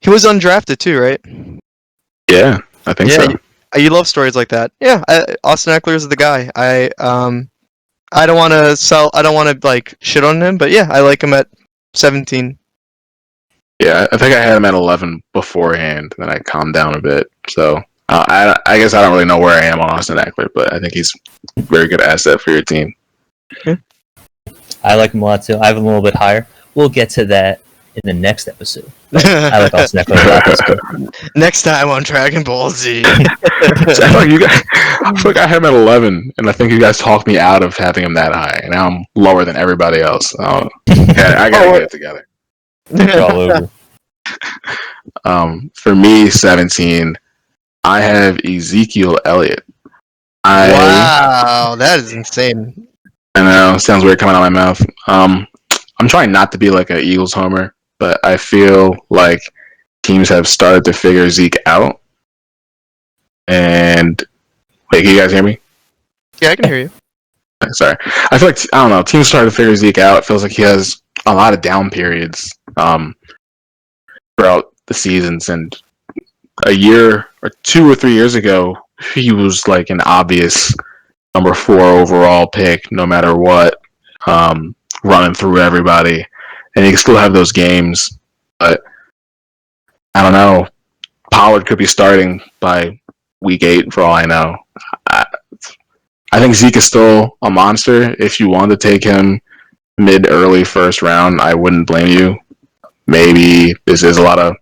undrafted too, right? Yeah, I think so. You love stories like that. Yeah, Austin Eckler is the guy. I don't want to like shit on him, but yeah, I like him at 17. Yeah, I think I had him at 11 beforehand, then I calmed down a bit. So I guess I don't really know where I am on Austin Eckler, but I think he's a very good asset for your team. I like him a lot too. I have him a little bit higher. We'll get to that in the next episode. I like Austin Eckler a lot this year. Next time on Dragon Ball Z. So I feel like I have him at 11, and I think you guys talked me out of having him that high, and now I'm lower than everybody else. I gotta get it together. It's all over. For me, 17, I have Ezekiel Elliott. Wow, that is insane. I know, sounds weird coming out of my mouth. I'm trying not to be like an Eagles homer, but I feel like teams have started to figure Zeke out. And wait, can you guys hear me? Yeah, I can hear you. Sorry, I feel like I don't know. Teams started to figure Zeke out. It feels like he has a lot of down periods throughout the seasons, and a year or 2 or 3 years ago, he was like an obvious number 4 overall pick, no matter what, running through everybody, and he can still have those games. But I don't know. Pollard could be starting by week 8 for all I know. I think Zeke is still a monster. If you wanted to take him mid-early first round, I wouldn't blame you. Maybe this is a lot of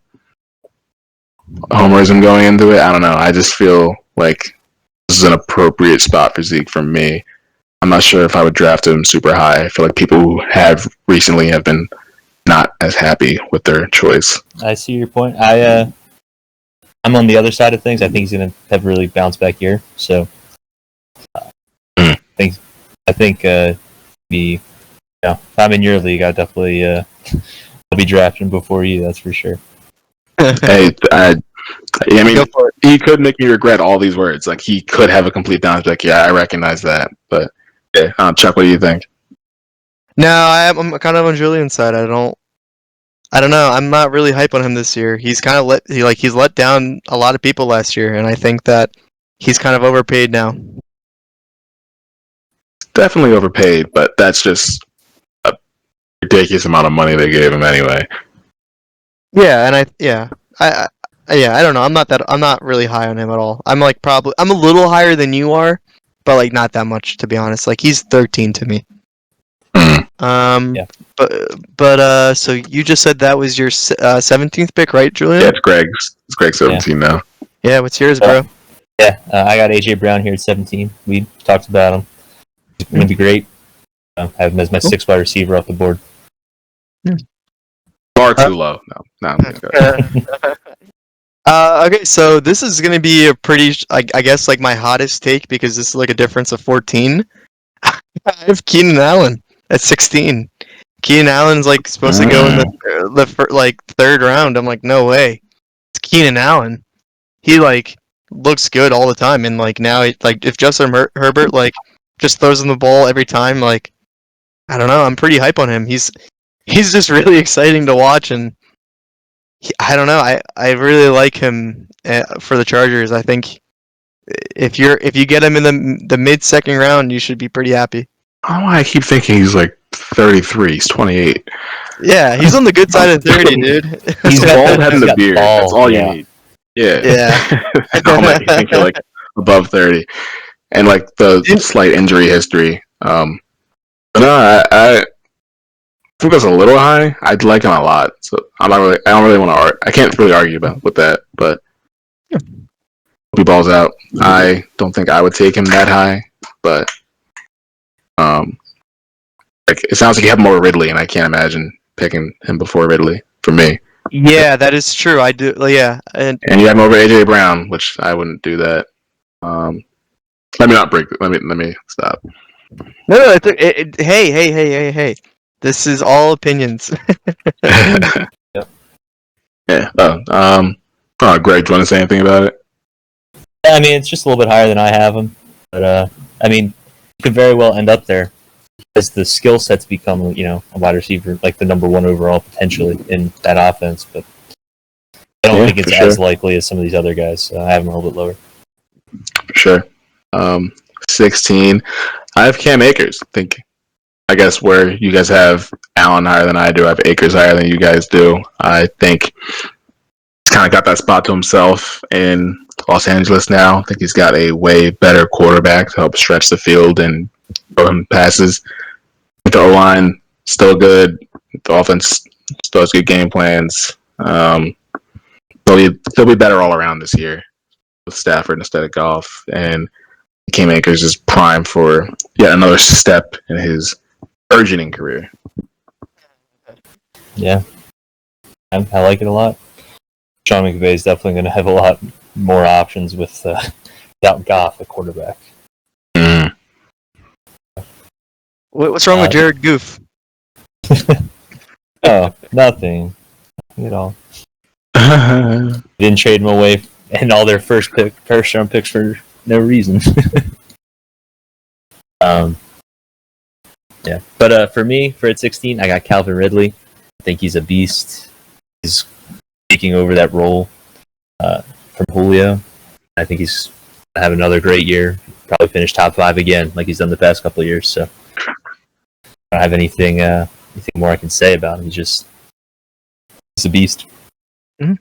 homerism going into it. I don't know. I just feel like this is an appropriate spot for Zeke from me. I'm not sure if I would draft him super high. I feel like people who have recently have been not as happy with their choice. I see your point. I'm on the other side of things. I think he's going to have a really bounce back year. So I think if I'm in your league, I definitely I'll be drafting before you. That's for sure. Hey, I mean, he could make me regret all these words. Like, he could have a complete bounce back. Yeah, I recognize that. But yeah, Chuck, what do you think? No, I'm kind of on Julian's side. I don't know. I'm not really hype on him this year. He's kind of he's let down a lot of people last year, and I think that he's kind of overpaid now. Definitely overpaid, but that's just a ridiculous amount of money they gave him anyway. Yeah, and I don't know. I'm not really high on him at all. I'm like I'm a little higher than you are, but like not that much, to be honest. Like, he's 13 to me. Yeah. But so you just said that was your 17th pick, right, Julian? Yeah, it's Greg's 17 now. Yeah, what's yours, bro? Yeah, I got AJ Brown here at 17. We talked about him. He's going to be great. I have him as my 6th wide receiver off the board. Far too low. No. Okay, so this is going to be a pretty, I guess, like my hottest take, because this is like a difference of 14. I have Keenan Allen at 16. Keenan Allen's like supposed to go in the third round. I'm like, no way. It's Keenan Allen. He like looks good all the time, and like now, if Justin Herbert like just throws him the ball every time, like, I don't know. I'm pretty hype on him. He's just really exciting to watch, and I don't know. I really like him for the Chargers. I think if you get him in the mid second round, you should be pretty happy. I don't know why I keep thinking he's like 33. He's 28. Yeah, he's on the good side of 30, dude. He's bald head and the got beard. bald, That's all you need. Yeah. I'll make you think you're like above 30. And like the slight injury history. But no, I think that's a little high. I'd like him a lot. So I don't really want to I can't really argue with that, but hope he balls out. I don't think I would take him that high, but like, it sounds like you have him over Ridley, and I can't imagine picking him before Ridley for me. Yeah, that is true. I do. Yeah, and you have him over AJ Brown, which I wouldn't do that. Let me not break. Let me stop. No. Hey. This is all opinions. Yeah. Greg, do you want to say anything about it? Yeah, I mean, it's just a little bit higher than I have him, but I mean, he could very well end up there as the skill sets become, a wide receiver, like the number 1 overall potentially in that offense. But I don't think it's as likely as some of these other guys. So I have him a little bit lower. For sure. 16. I have Cam Akers. I guess where you guys have Allen higher than I do, I have Akers higher than you guys do. I think it's kind of got that spot to himself in Los Angeles now. I think he's got a way better quarterback to help stretch the field and throw him passes. The O-line still good. The offense still has good game plans. They'll be better all around this year with Stafford instead of Goff. And Cam Akers is primed for yet another step in his burgeoning career. Yeah, I like it a lot. Sean McVay is definitely going to have a lot more options without Goff at quarterback. Mm. What's wrong with Jared Goof? Oh, nothing at all. Didn't trade him away and all their first round picks for no reason. Yeah, but for me, for at 16, I got Calvin Ridley. I think he's a beast. He's taking over that role from Julio. I think he's gonna have another great year. Probably finish top 5 again, like he's done the past couple of years. So I don't have anything more I can say about him. He's a beast. Mm-hmm.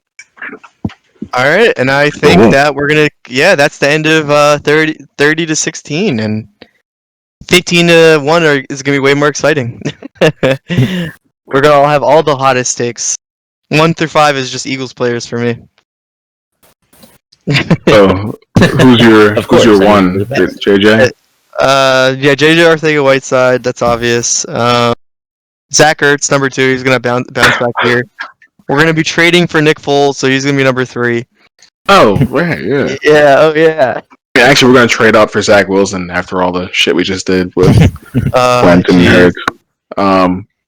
All right, and I think that we're gonna that's the end of 30 to 16, and 15 to 1 is gonna be way more exciting. We're gonna all have all the hottest takes. 1 through 5 is just Eagles players for me. So who's your one, JJ? JJ Arcega-Whiteside. That's obvious. Zach Ertz, number 2. He's gonna bounce back here. We're gonna be trading for Nick Foles, so he's gonna be number 3. Oh, right, yeah. Yeah. Oh, yeah. Actually, we're gonna trade up for Zach Wilson after all the shit we just did with Clinton and Hurts.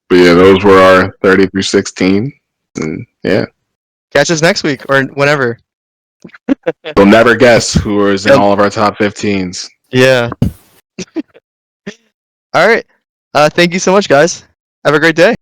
But yeah, those were our 30 through 16. And yeah. Catch us next week or whenever. We'll never guess who is in all of our top 15s. Yeah. All right. Thank you so much, guys. Have a great day.